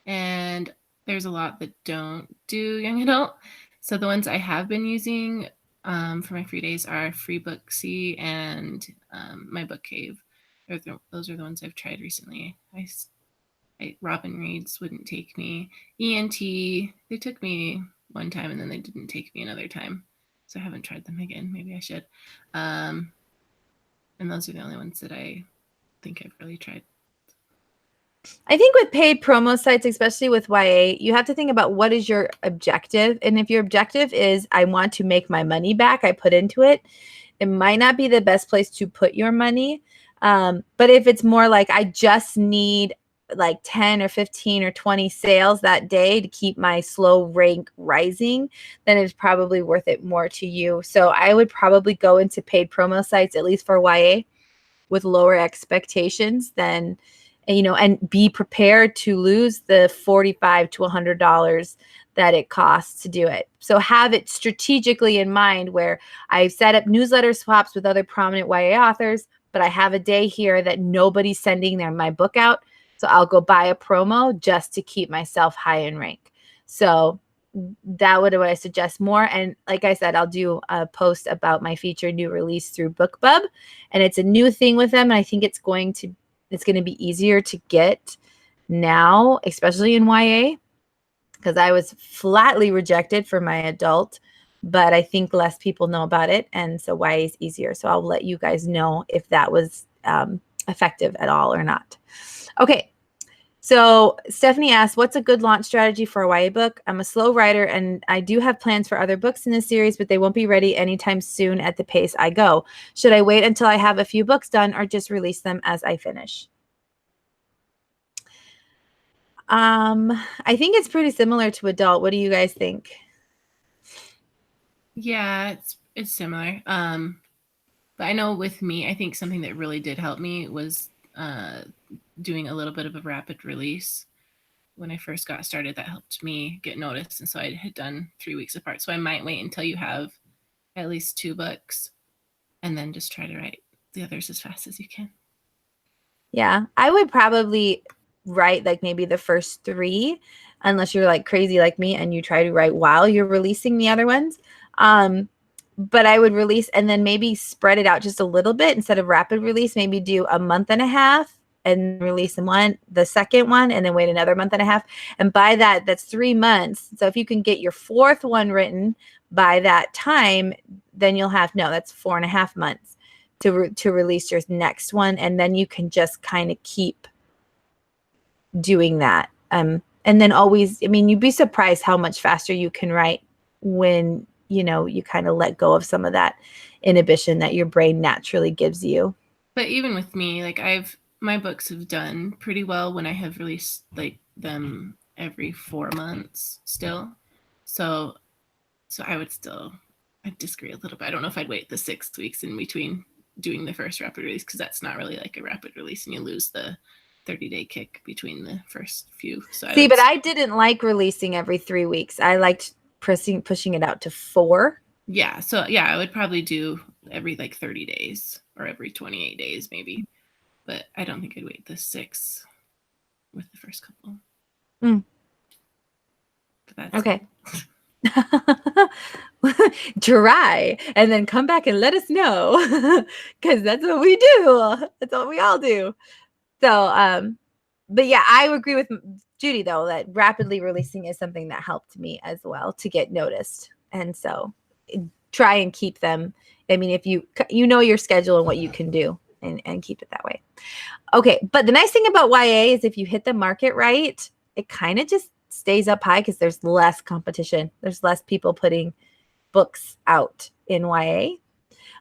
and there's a lot that don't do young adult. So the ones I have been using for my free days are FreeBooksy and My Book Cave. Those are the ones I've tried recently. Robin Reed's wouldn't take me. ENT, they took me one time and then they didn't take me another time. So I haven't tried them again. Maybe I should. And those are the only ones that I think I've really tried. I think with paid promo sites, especially with YA, you have to think about what is your objective. And if your objective is, I want to make my money back, I put into it, it might not be the best place to put your money. But if it's more like, I just need like 10 or 15 or 20 sales that day to keep my slow rank rising, then it's probably worth it more to you. So I would probably go into paid promo sites, at least for YA, with lower expectations than, and be prepared to lose the $45 to $100 that it costs to do it. So have it strategically in mind, where I've set up newsletter swaps with other prominent YA authors, but I have a day here that nobody's sending my book out. So I'll go buy a promo just to keep myself high in rank. So that would what I suggest more. And like I said, I'll do a post about my featured new release through BookBub, and it's a new thing with them. And I think it's going to be easier to get now, especially in YA, because I was flatly rejected for my adult, but I think less people know about it, and so YA is easier. So I'll let you guys know if that was effective at all or not. Okay. So Stephanie asked, what's a good launch strategy for a YA book? I'm a slow writer and I do have plans for other books in this series, but they won't be ready anytime soon at the pace I go. Should I wait until I have a few books done or just release them as I finish? I think it's pretty similar to adult. What do you guys think? Yeah, it's similar. But I know with me, I think something that really did help me was doing a little bit of a rapid release. When I first got started, that helped me get noticed. And so I had done 3 weeks apart. So I might wait until you have at least 2 books and then just try to write the others as fast as you can. Yeah, I would probably write like maybe the first 3, unless you're like crazy like me and you try to write while you're releasing the other ones. But I would release and then maybe spread it out just a little bit instead of rapid release, maybe do a month and a half and release the second one, and then wait another month and a half. And by that, that's 3 months. So if you can get your 4th one written by that time, then you'll have, that's 4.5 months to release your next one. And then you can just kind of keep doing that. And then always, you'd be surprised how much faster you can write when, you kind of let go of some of that inhibition that your brain naturally gives you. But even with me, like my books have done pretty well when I have released like them every 4 months still. So I disagree a little bit. I don't know if I'd wait the 6 weeks in between doing the first rapid release, because that's not really like a rapid release and you lose the 30-day kick between the first few. So I didn't like releasing every 3 weeks. I liked pushing it out to 4. Yeah. So yeah, I would probably do every like 30 days or every 28 days maybe. But I don't think I'd wait the 6 with the first couple. But that's okay. Try and then come back and let us know, because that's what we do. That's what we all do. So, but yeah, I agree with Judy though that rapidly releasing is something that helped me as well to get noticed, and so try and keep them. If you know your schedule and what you can do, and keep it that way. Okay, but the nice thing about YA is if you hit the market right, it kind of just stays up high because there's less competition. There's less people putting books out in YA.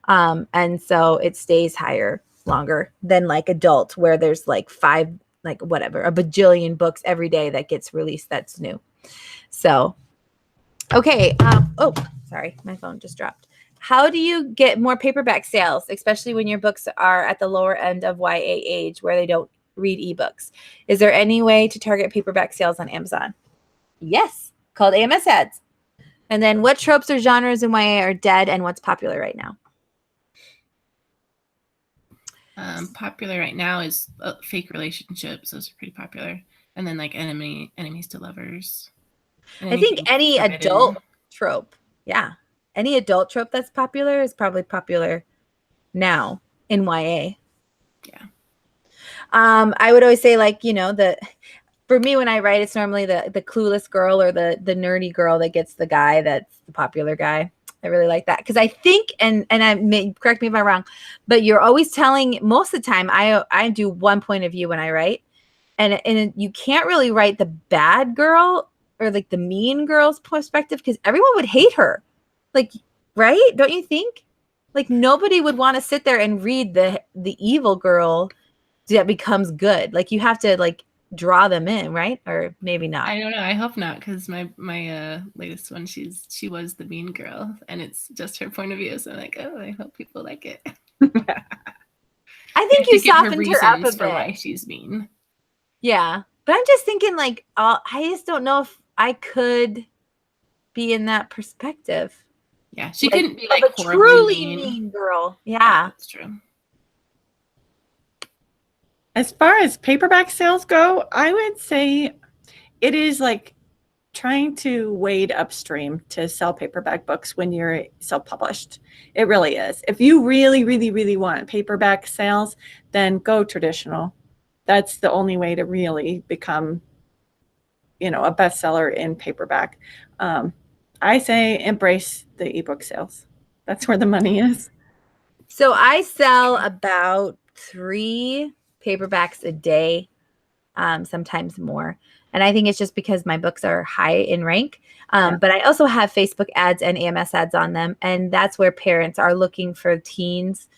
And so it stays higher longer than like adult, where there's like 5, like whatever, a bajillion books every day that gets released that's new. So, okay. Oh, sorry, my phone just dropped. How do you get more paperback sales, especially when your books are at the lower end of YA age where they don't read ebooks? Is there any way to target paperback sales on Amazon? Yes, called AMS ads. And then what tropes or genres in YA are dead and what's popular right now? Popular right now is fake relationships. Those are pretty popular. And then like enemies to lovers. I think any adult trope. Yeah. Any adult trope that's popular is probably popular now in YA. Yeah. I would always say for me, when I write, it's normally the clueless girl or the nerdy girl that gets the guy that's the popular guy. I really like that because I think, and correct me if I'm wrong, but you're always telling, most of the time, I do one point of view when I write, and you can't really write the bad girl or like the mean girl's perspective because everyone would hate her, like, right? Don't you think? Like nobody would want to sit there and read the evil girl that becomes good. Like you have to like draw them in, right? Or maybe not. I don't know. I hope not, because my latest one, she was the mean girl, and it's just her point of view. So I'm like, oh, I hope people like it. I think you softened her up a bit for why she's mean. Yeah, but I'm just thinking like, I just don't know if I could be in that perspective. Yeah, she couldn't be like a truly mean girl. Yeah, that's true. As far as paperback sales go, I would say it is like trying to wade upstream to sell paperback books when you're self-published. It really is. If you really, really, really want paperback sales, then go traditional. That's the only way to really become, a bestseller in paperback. I say embrace the ebook sales. That's where the money is. So I sell about 3 paperbacks a day, sometimes more. And I think it's just because my books are high in rank. But I also have Facebook ads and AMS ads on them. And that's where parents are looking for teens,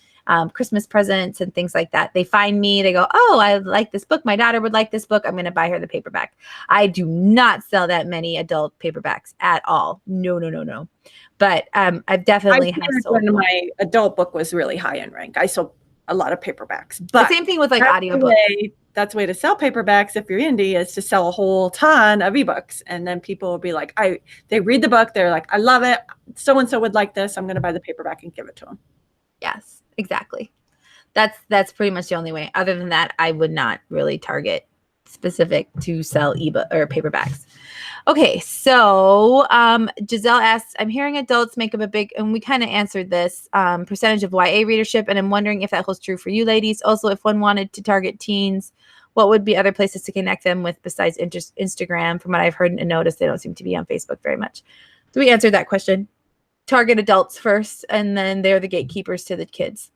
Christmas presents and things like that. They find me, they go, oh, I like this book. My daughter would like this book. I'm going to buy her the paperback. I do not sell that many adult paperbacks at all. No. But I've definitely have sold when my adult book was really high in rank. I sold a lot of paperbacks. But the same thing with like audiobooks. That's the way to sell paperbacks if you're indie, is to sell a whole ton of ebooks. And then people will be like, they read the book, they're like, I love it. So-and-so would like this. I'm going to buy the paperback and give it to them. Yes, exactly. That's pretty much the only way. Other than that, I would not really target specific to sell ebook or paperbacks. Okay, so Giselle asks, I'm hearing adults make up a big, and we kind of answered this, percentage of YA readership, and I'm wondering if that holds true for you ladies. Also, if one wanted to target teens, what would be other places to connect them with besides Instagram? From what I've heard and noticed, they don't seem to be on Facebook very much. So we answered that question. Target adults first, and then they're the gatekeepers to the kids.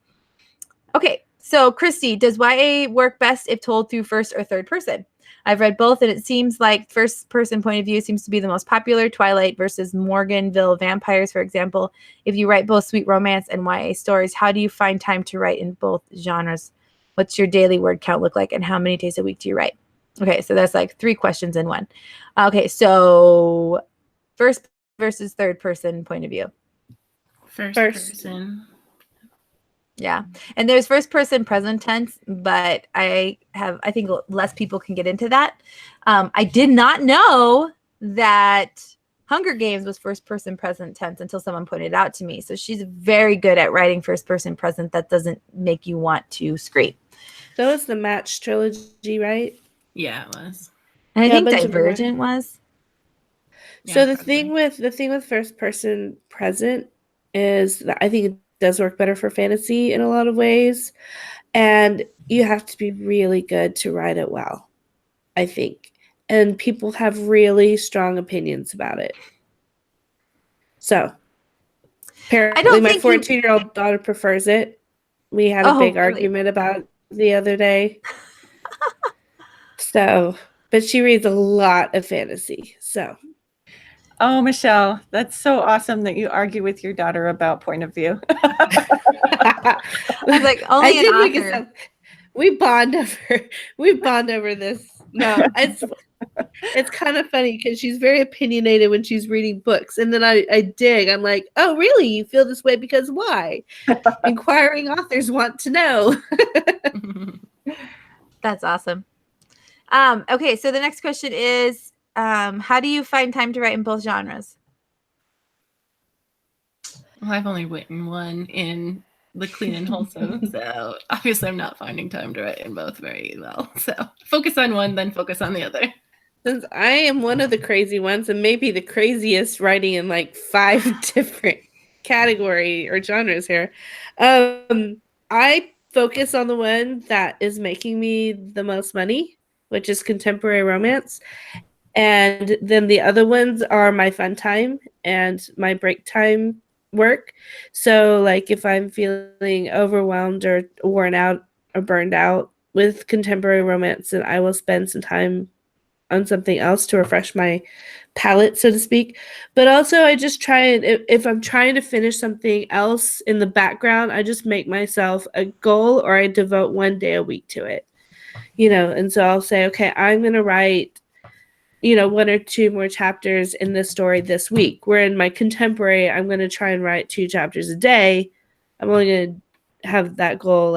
Okay, so Christy, does YA work best if told through first or third person? I've read both, and it seems like first person point of view seems to be the most popular. Twilight versus Morganville Vampires, for example. If you write both sweet romance and YA stories, how do you find time to write in both genres? What's your daily word count look like, and how many days a week do you write? Okay, so that's like 3 questions in one. Okay, so first versus third person point of view. First person. Yeah. And there's first person present tense, but I think less people can get into that. I did not know that Hunger Games was first person present tense until someone pointed it out to me. So she's very good at writing first person present that doesn't make you want to scream. That was the Match trilogy, right? Yeah, it was. And I think Divergent was. So the thing with first person present is that I think it does work better for fantasy in a lot of ways, and you have to be really good to write it well, I think. And people have really strong opinions about it. So apparently my 14-year-old daughter prefers it. We had a big argument about it the other day. But she reads a lot of fantasy. So oh, Michelle, that's so awesome that you argue with your daughter about point of view. I was like, only an author. We bond over this. No, it's kind of funny because she's very opinionated when she's reading books. And then I dig. I'm like, oh, really? You feel this way because why? Inquiring authors want to know. That's awesome. Okay, so the next question is, how do you find time to write in both genres? Well, I've only written one in the clean and wholesome, so obviously I'm not finding time to write in both very well. So focus on one, then focus on the other. Since I am one of the crazy ones, and maybe the craziest, writing in like 5 different category or genres here, I focus on the one that is making me the most money, which is contemporary romance. And then the other ones are my fun time and my break time work. So like if I'm feeling overwhelmed or worn out or burned out with contemporary romance, then I will spend some time on something else to refresh my palette, so to speak. But also I just try and if I'm trying to finish something else in the background, I just make myself a goal, or I devote 1 day a week to it. And so I'll say, okay, I'm going to write 1 or 2 more chapters in this story this week. Where in my contemporary, I'm going to try and write 2 chapters a day. I'm only going to have that goal,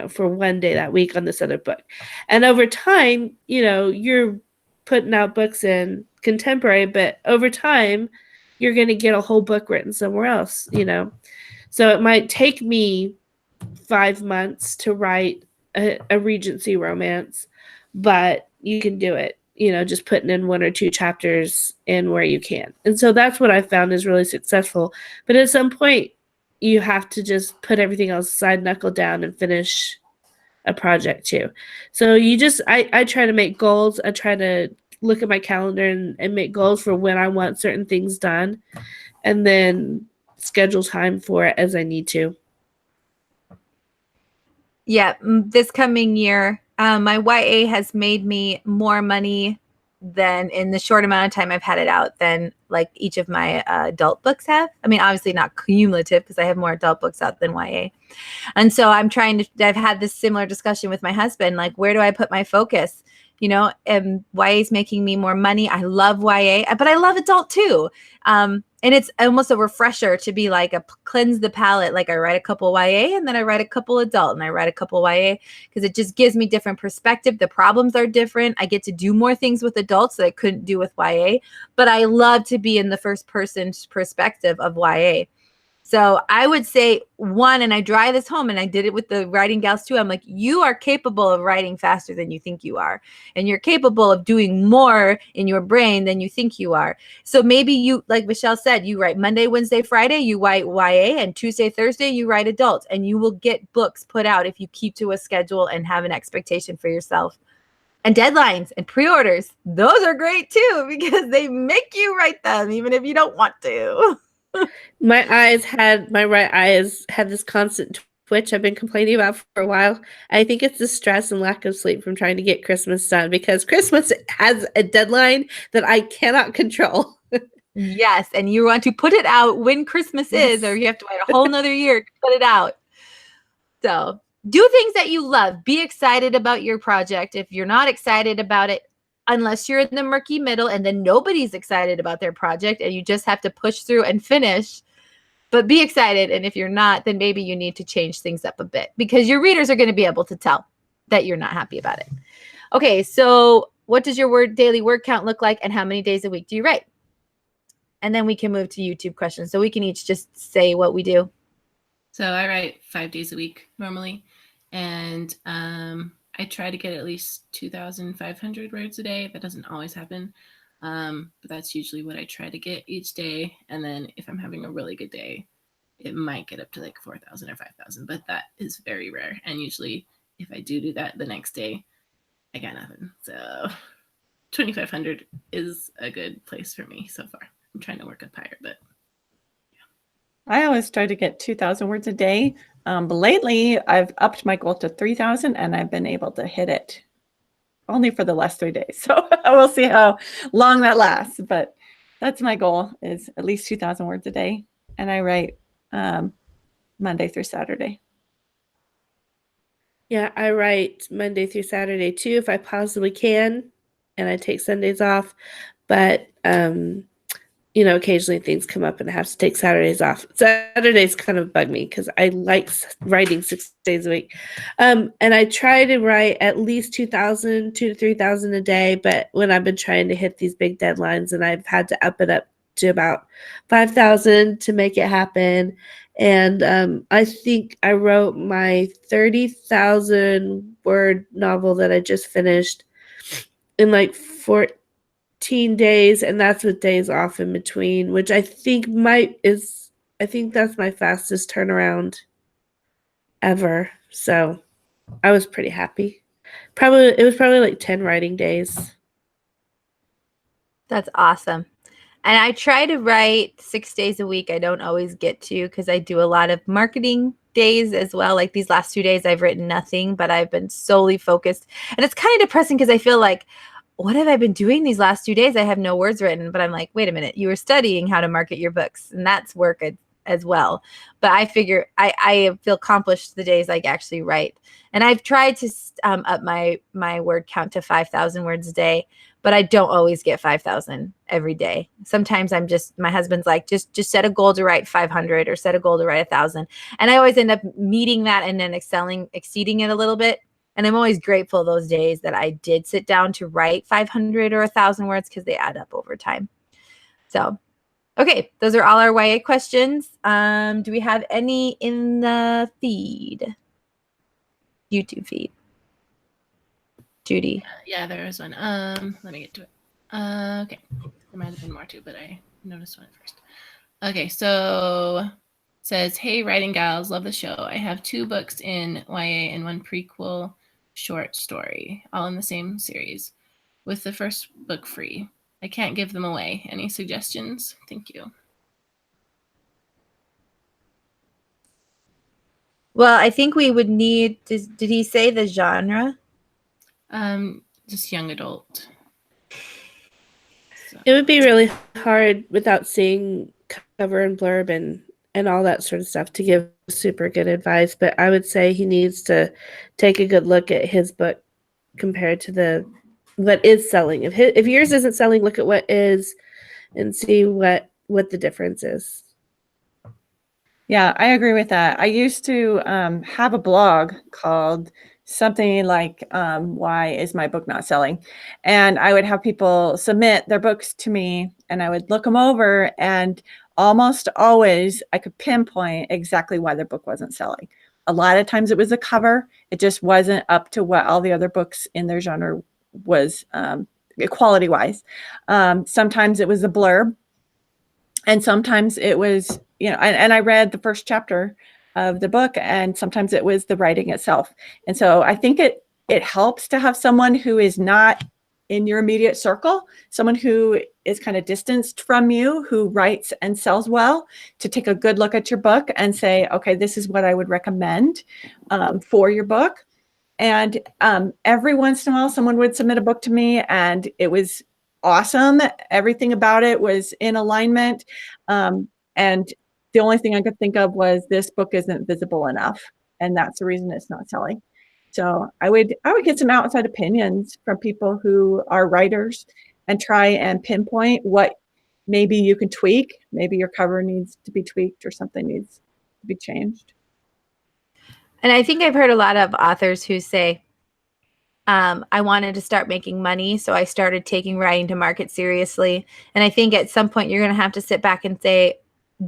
for 1 day that week on this other book. And over time, you're putting out books in contemporary, but over time, you're going to get a whole book written somewhere else, So it might take me 5 months to write a Regency romance, but you can do it. just putting in 1 or 2 chapters in where you can. And so that's what I found is really successful. But at some point, you have to just put everything else aside, knuckle down, and finish a project too. So I try to make goals. I try to look at my calendar and make goals for when I want certain things done, and then schedule time for it as I need to. Yeah, this coming year, my YA has made me more money than in the short amount of time I've had it out than like each of my adult books have. I mean, obviously not cumulative because I have more adult books out than YA. And so I've had this similar discussion with my husband, like, where do I put my focus? And YA is making me more money. I love YA, but I love adult too. And it's almost a refresher to be like cleanse the palate. Like I write a couple YA and then I write a couple adult and I write a couple YA because it just gives me different perspective. The problems are different. I get to do more things with adults that I couldn't do with YA, but I love to be in the first person's perspective of YA. So I would say one, and I drive this home, and I did it with the writing gals too. I'm like, you are capable of writing faster than you think you are. And you're capable of doing more in your brain than you think you are. So maybe you, like Michelle said, you write Monday, Wednesday, Friday, you write YA, and Tuesday, Thursday, you write adults, and you will get books put out if you keep to a schedule and have an expectation for yourself. And deadlines and pre-orders, those are great too, because they make you write them, even if you don't want to. My right eye has had this constant twitch I've been complaining about for a while. I think it's the stress and lack of sleep from trying to get Christmas done because Christmas has a deadline that I cannot control. Yes, and you want to put it out when Christmas is, or you have to wait a whole nother year to put it out. So do things that you love. Be excited about your project. If you're not excited about it, unless you're in the murky middle and then nobody's excited about their project and you just have to push through and finish, but be excited. And if you're not, then maybe you need to change things up a bit because your readers are going to be able to tell that you're not happy about it. Okay, so what does your daily word count look like and how many days a week do you write? And then we can move to YouTube questions. So we can each just say what we do. So I write 5 days a week normally. And I try to get at least 2,500 words a day. That doesn't always happen. But that's usually what I try to get each day. And then if I'm having a really good day, it might get up to like 4,000 or 5,000, but that is very rare. And usually if I do that the next day, I got nothing. So 2,500 is a good place for me so far. I'm trying to work up higher, but I always try to get 2,000 words a day. But lately, I've upped my goal to 3,000, and I've been able to hit it only for the last 3 days. So we'll see how long that lasts. But that's my goal, is at least 2,000 words a day. And I write Monday through Saturday. Yeah, I write Monday through Saturday too, if I possibly can. And I take Sundays off. But occasionally things come up and I have to take Saturdays off. Saturdays kind of bug me because I like writing 6 days a week. And I try to write at least 2,000 to 3,000 a day. But when I've been trying to hit these big deadlines and I've had to up it up to about 5,000 to make it happen. And I think I wrote my 30,000 word novel that I just finished in like 14 days, and that's with days off in between, which I think that's my fastest turnaround ever. So I was pretty happy. It was probably like 10 writing days. That's awesome. And I try to write 6 days a week. I don't always get to because I do a lot of marketing days as well. Like these last 2 days, I've written nothing, but I've been solely focused. And it's kind of depressing because I feel like, what have I been doing these last 2 days? I have no words written, but I'm like, wait a minute, you were studying how to market your books, and that's work as well. But I figure I feel accomplished the days I actually write. And I've tried to up my word count to 5,000 words a day, but I don't always get 5,000 every day. Sometimes my husband's like, just set a goal to write 500 or set a goal to write 1,000. And I always end up meeting that and then exceeding it a little bit. And I'm always grateful those days that I did sit down to write 500 or 1,000 words because they add up over time. So, okay, those are all our YA questions. Do we have any in the YouTube feed? Judy? Yeah, there is one. Let me get to it. Okay. There might have been more too, but I noticed one first. Okay, so says, "Hey, writing gals, love the show. I have 2 books in YA and 1 prequel short story, all in the same series, with the first book free. I can't give them away. Any suggestions? Thank you." Well, I think we would need. Did he say the genre? Just young adult. So. It would be really hard without seeing cover and blurb and all that sort of stuff to give super good advice. But I would say he needs to take a good look at his book compared to what is selling. If yours isn't selling, look at what is and see what the difference is. Yeah, I agree with that. I used to have a blog called something like "Why is my book not selling?" And I would have people submit their books to me, and I would look them over, and almost always I could pinpoint exactly why their book wasn't selling. A lot of times it was a cover; it just wasn't up to what all the other books in their genre was quality-wise. Sometimes it was a blurb. And sometimes it was, and I read the first chapter of the book, and sometimes it was the writing itself. And so I think it helps to have someone who is not in your immediate circle, someone who is kind of distanced from you, who writes and sells well, to take a good look at your book and say, okay, this is what I would recommend for your book. And every once in a while, someone would submit a book to me, and it was awesome. Everything about it was in alignment. And the only thing I could think of was, this book isn't visible enough, and that's the reason it's not selling. So I would get some outside opinions from people who are writers and try and pinpoint what maybe you can tweak. Maybe your cover needs to be tweaked or something needs to be changed. And I think I've heard a lot of authors who say, I wanted to start making money, so I started taking writing to market seriously. And I think at some point you're going to have to sit back and say,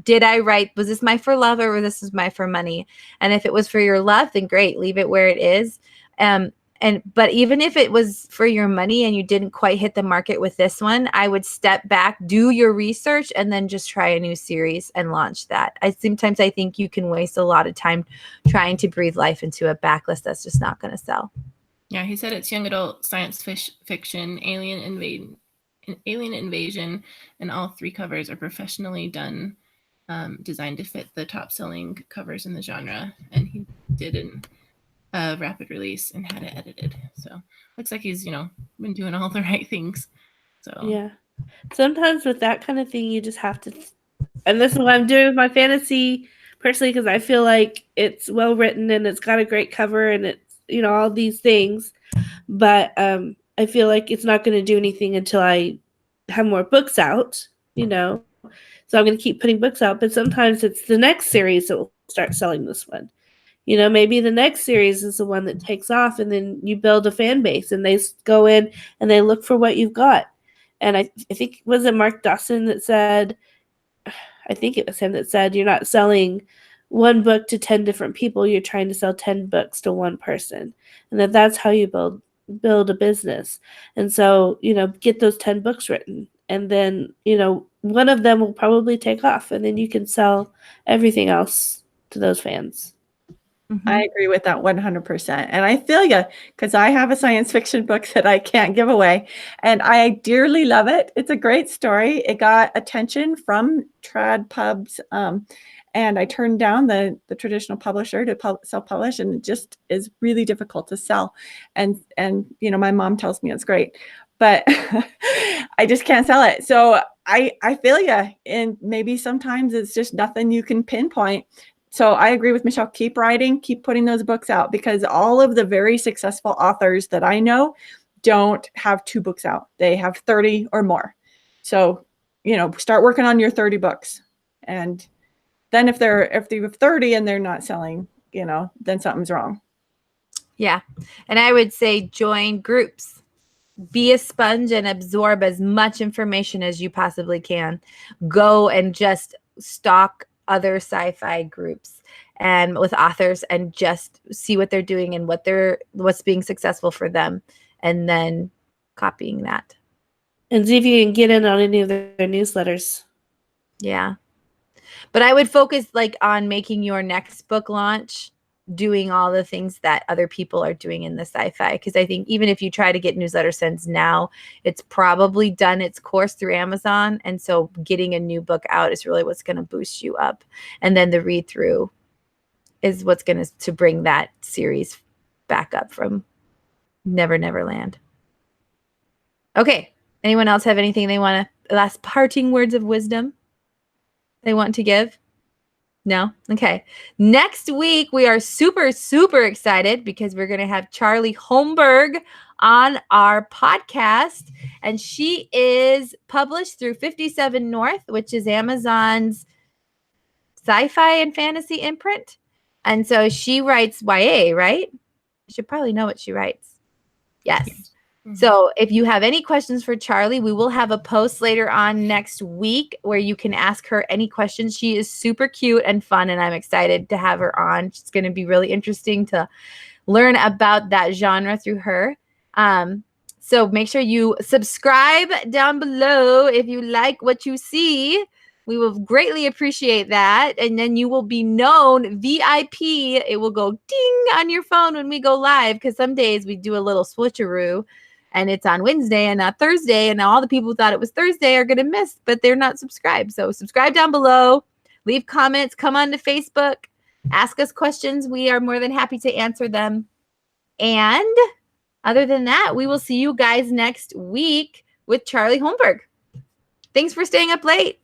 did I write? Was this my for love, or was this my for money? And if it was for your love, then great, leave it where it is. But even if it was for your money and you didn't quite hit the market with this one, I would step back, do your research, and then just try a new series and launch that. Sometimes I think you can waste a lot of time trying to breathe life into a backlist that's just not going to sell. Yeah, he said it's young adult, science fiction, alien invasion, and all 3 covers are professionally done, designed to fit the top-selling covers in the genre. And he did a rapid release and had it edited. So looks like he's been doing all the right things. So yeah, sometimes with that kind of thing, you just have to. And this is what I'm doing with my fantasy personally, because I feel like it's well written and it's got a great cover and it's all these things, but I feel like it's not going to do anything until I have more books out, so I'm going to keep putting books out. But sometimes it's the next series that will start selling this one. Maybe the next series is the one that takes off, and then you build a fan base and they go in and they look for what you've got. And I think, was it Mark Dawson that said, I think it was him that said, you're not selling one book to 10 different people, you're trying to sell 10 books to one person. And that's how you build a business. And so, get those 10 books written, and then, one of them will probably take off, and then you can sell everything else to those fans. Mm-hmm. I agree with that 100%. And I feel you, because I have a science fiction book that I can't give away, and I dearly love it. It's a great story. It got attention from trad pubs, and I turned down the traditional publisher to self-publish, and it just is really difficult to sell. And my mom tells me it's great, but I just can't sell it. So I feel you, and maybe sometimes it's just nothing you can pinpoint. So I agree with Michelle. Keep writing, keep putting those books out, because all of the very successful authors that I know don't have 2 books out. They have 30 or more. So, start working on your 30 books. And then if you have 30 and they're not selling, then something's wrong. Yeah. And I would say join groups. Be a sponge and absorb as much information as you possibly can. Go and just stalk other sci-fi groups and with authors, and just see what they're doing and what's being successful for them, and then copying that. And see if you can get in on any of their newsletters. Yeah. But I would focus like on making your next book launch, doing all the things that other people are doing in the sci-fi. Because I think even if you try to get newsletter sends now, it's probably done its course through Amazon. And so getting a new book out is really what's going to boost you up. And then the read through is what's going to bring that series back up from Never Neverland. Okay. Anyone else have anything they want to, last parting words of wisdom they want to give? No? Okay. Next week, we are super, super excited because we're going to have Charlie Holmberg on our podcast. And she is published through 57 North, which is Amazon's sci-fi and fantasy imprint. And so she writes YA, right? You should probably know what she writes. Yes. Mm-hmm. So if you have any questions for Charlie, we will have a post later on next week where you can ask her any questions. She is super cute and fun, and I'm excited to have her on. It's going to be really interesting to learn about that genre through her. So make sure you subscribe down below if you like what you see. We will greatly appreciate that. And then you will be known VIP. It will go ding on your phone when we go live, because some days we do a little switcheroo and it's on Wednesday and not Thursday. And now all the people who thought it was Thursday are going to miss, but they're not subscribed. So subscribe down below, leave comments, come on to Facebook, ask us questions. We are more than happy to answer them. And other than that, we will see you guys next week with Charlie Holmberg. Thanks for staying up late.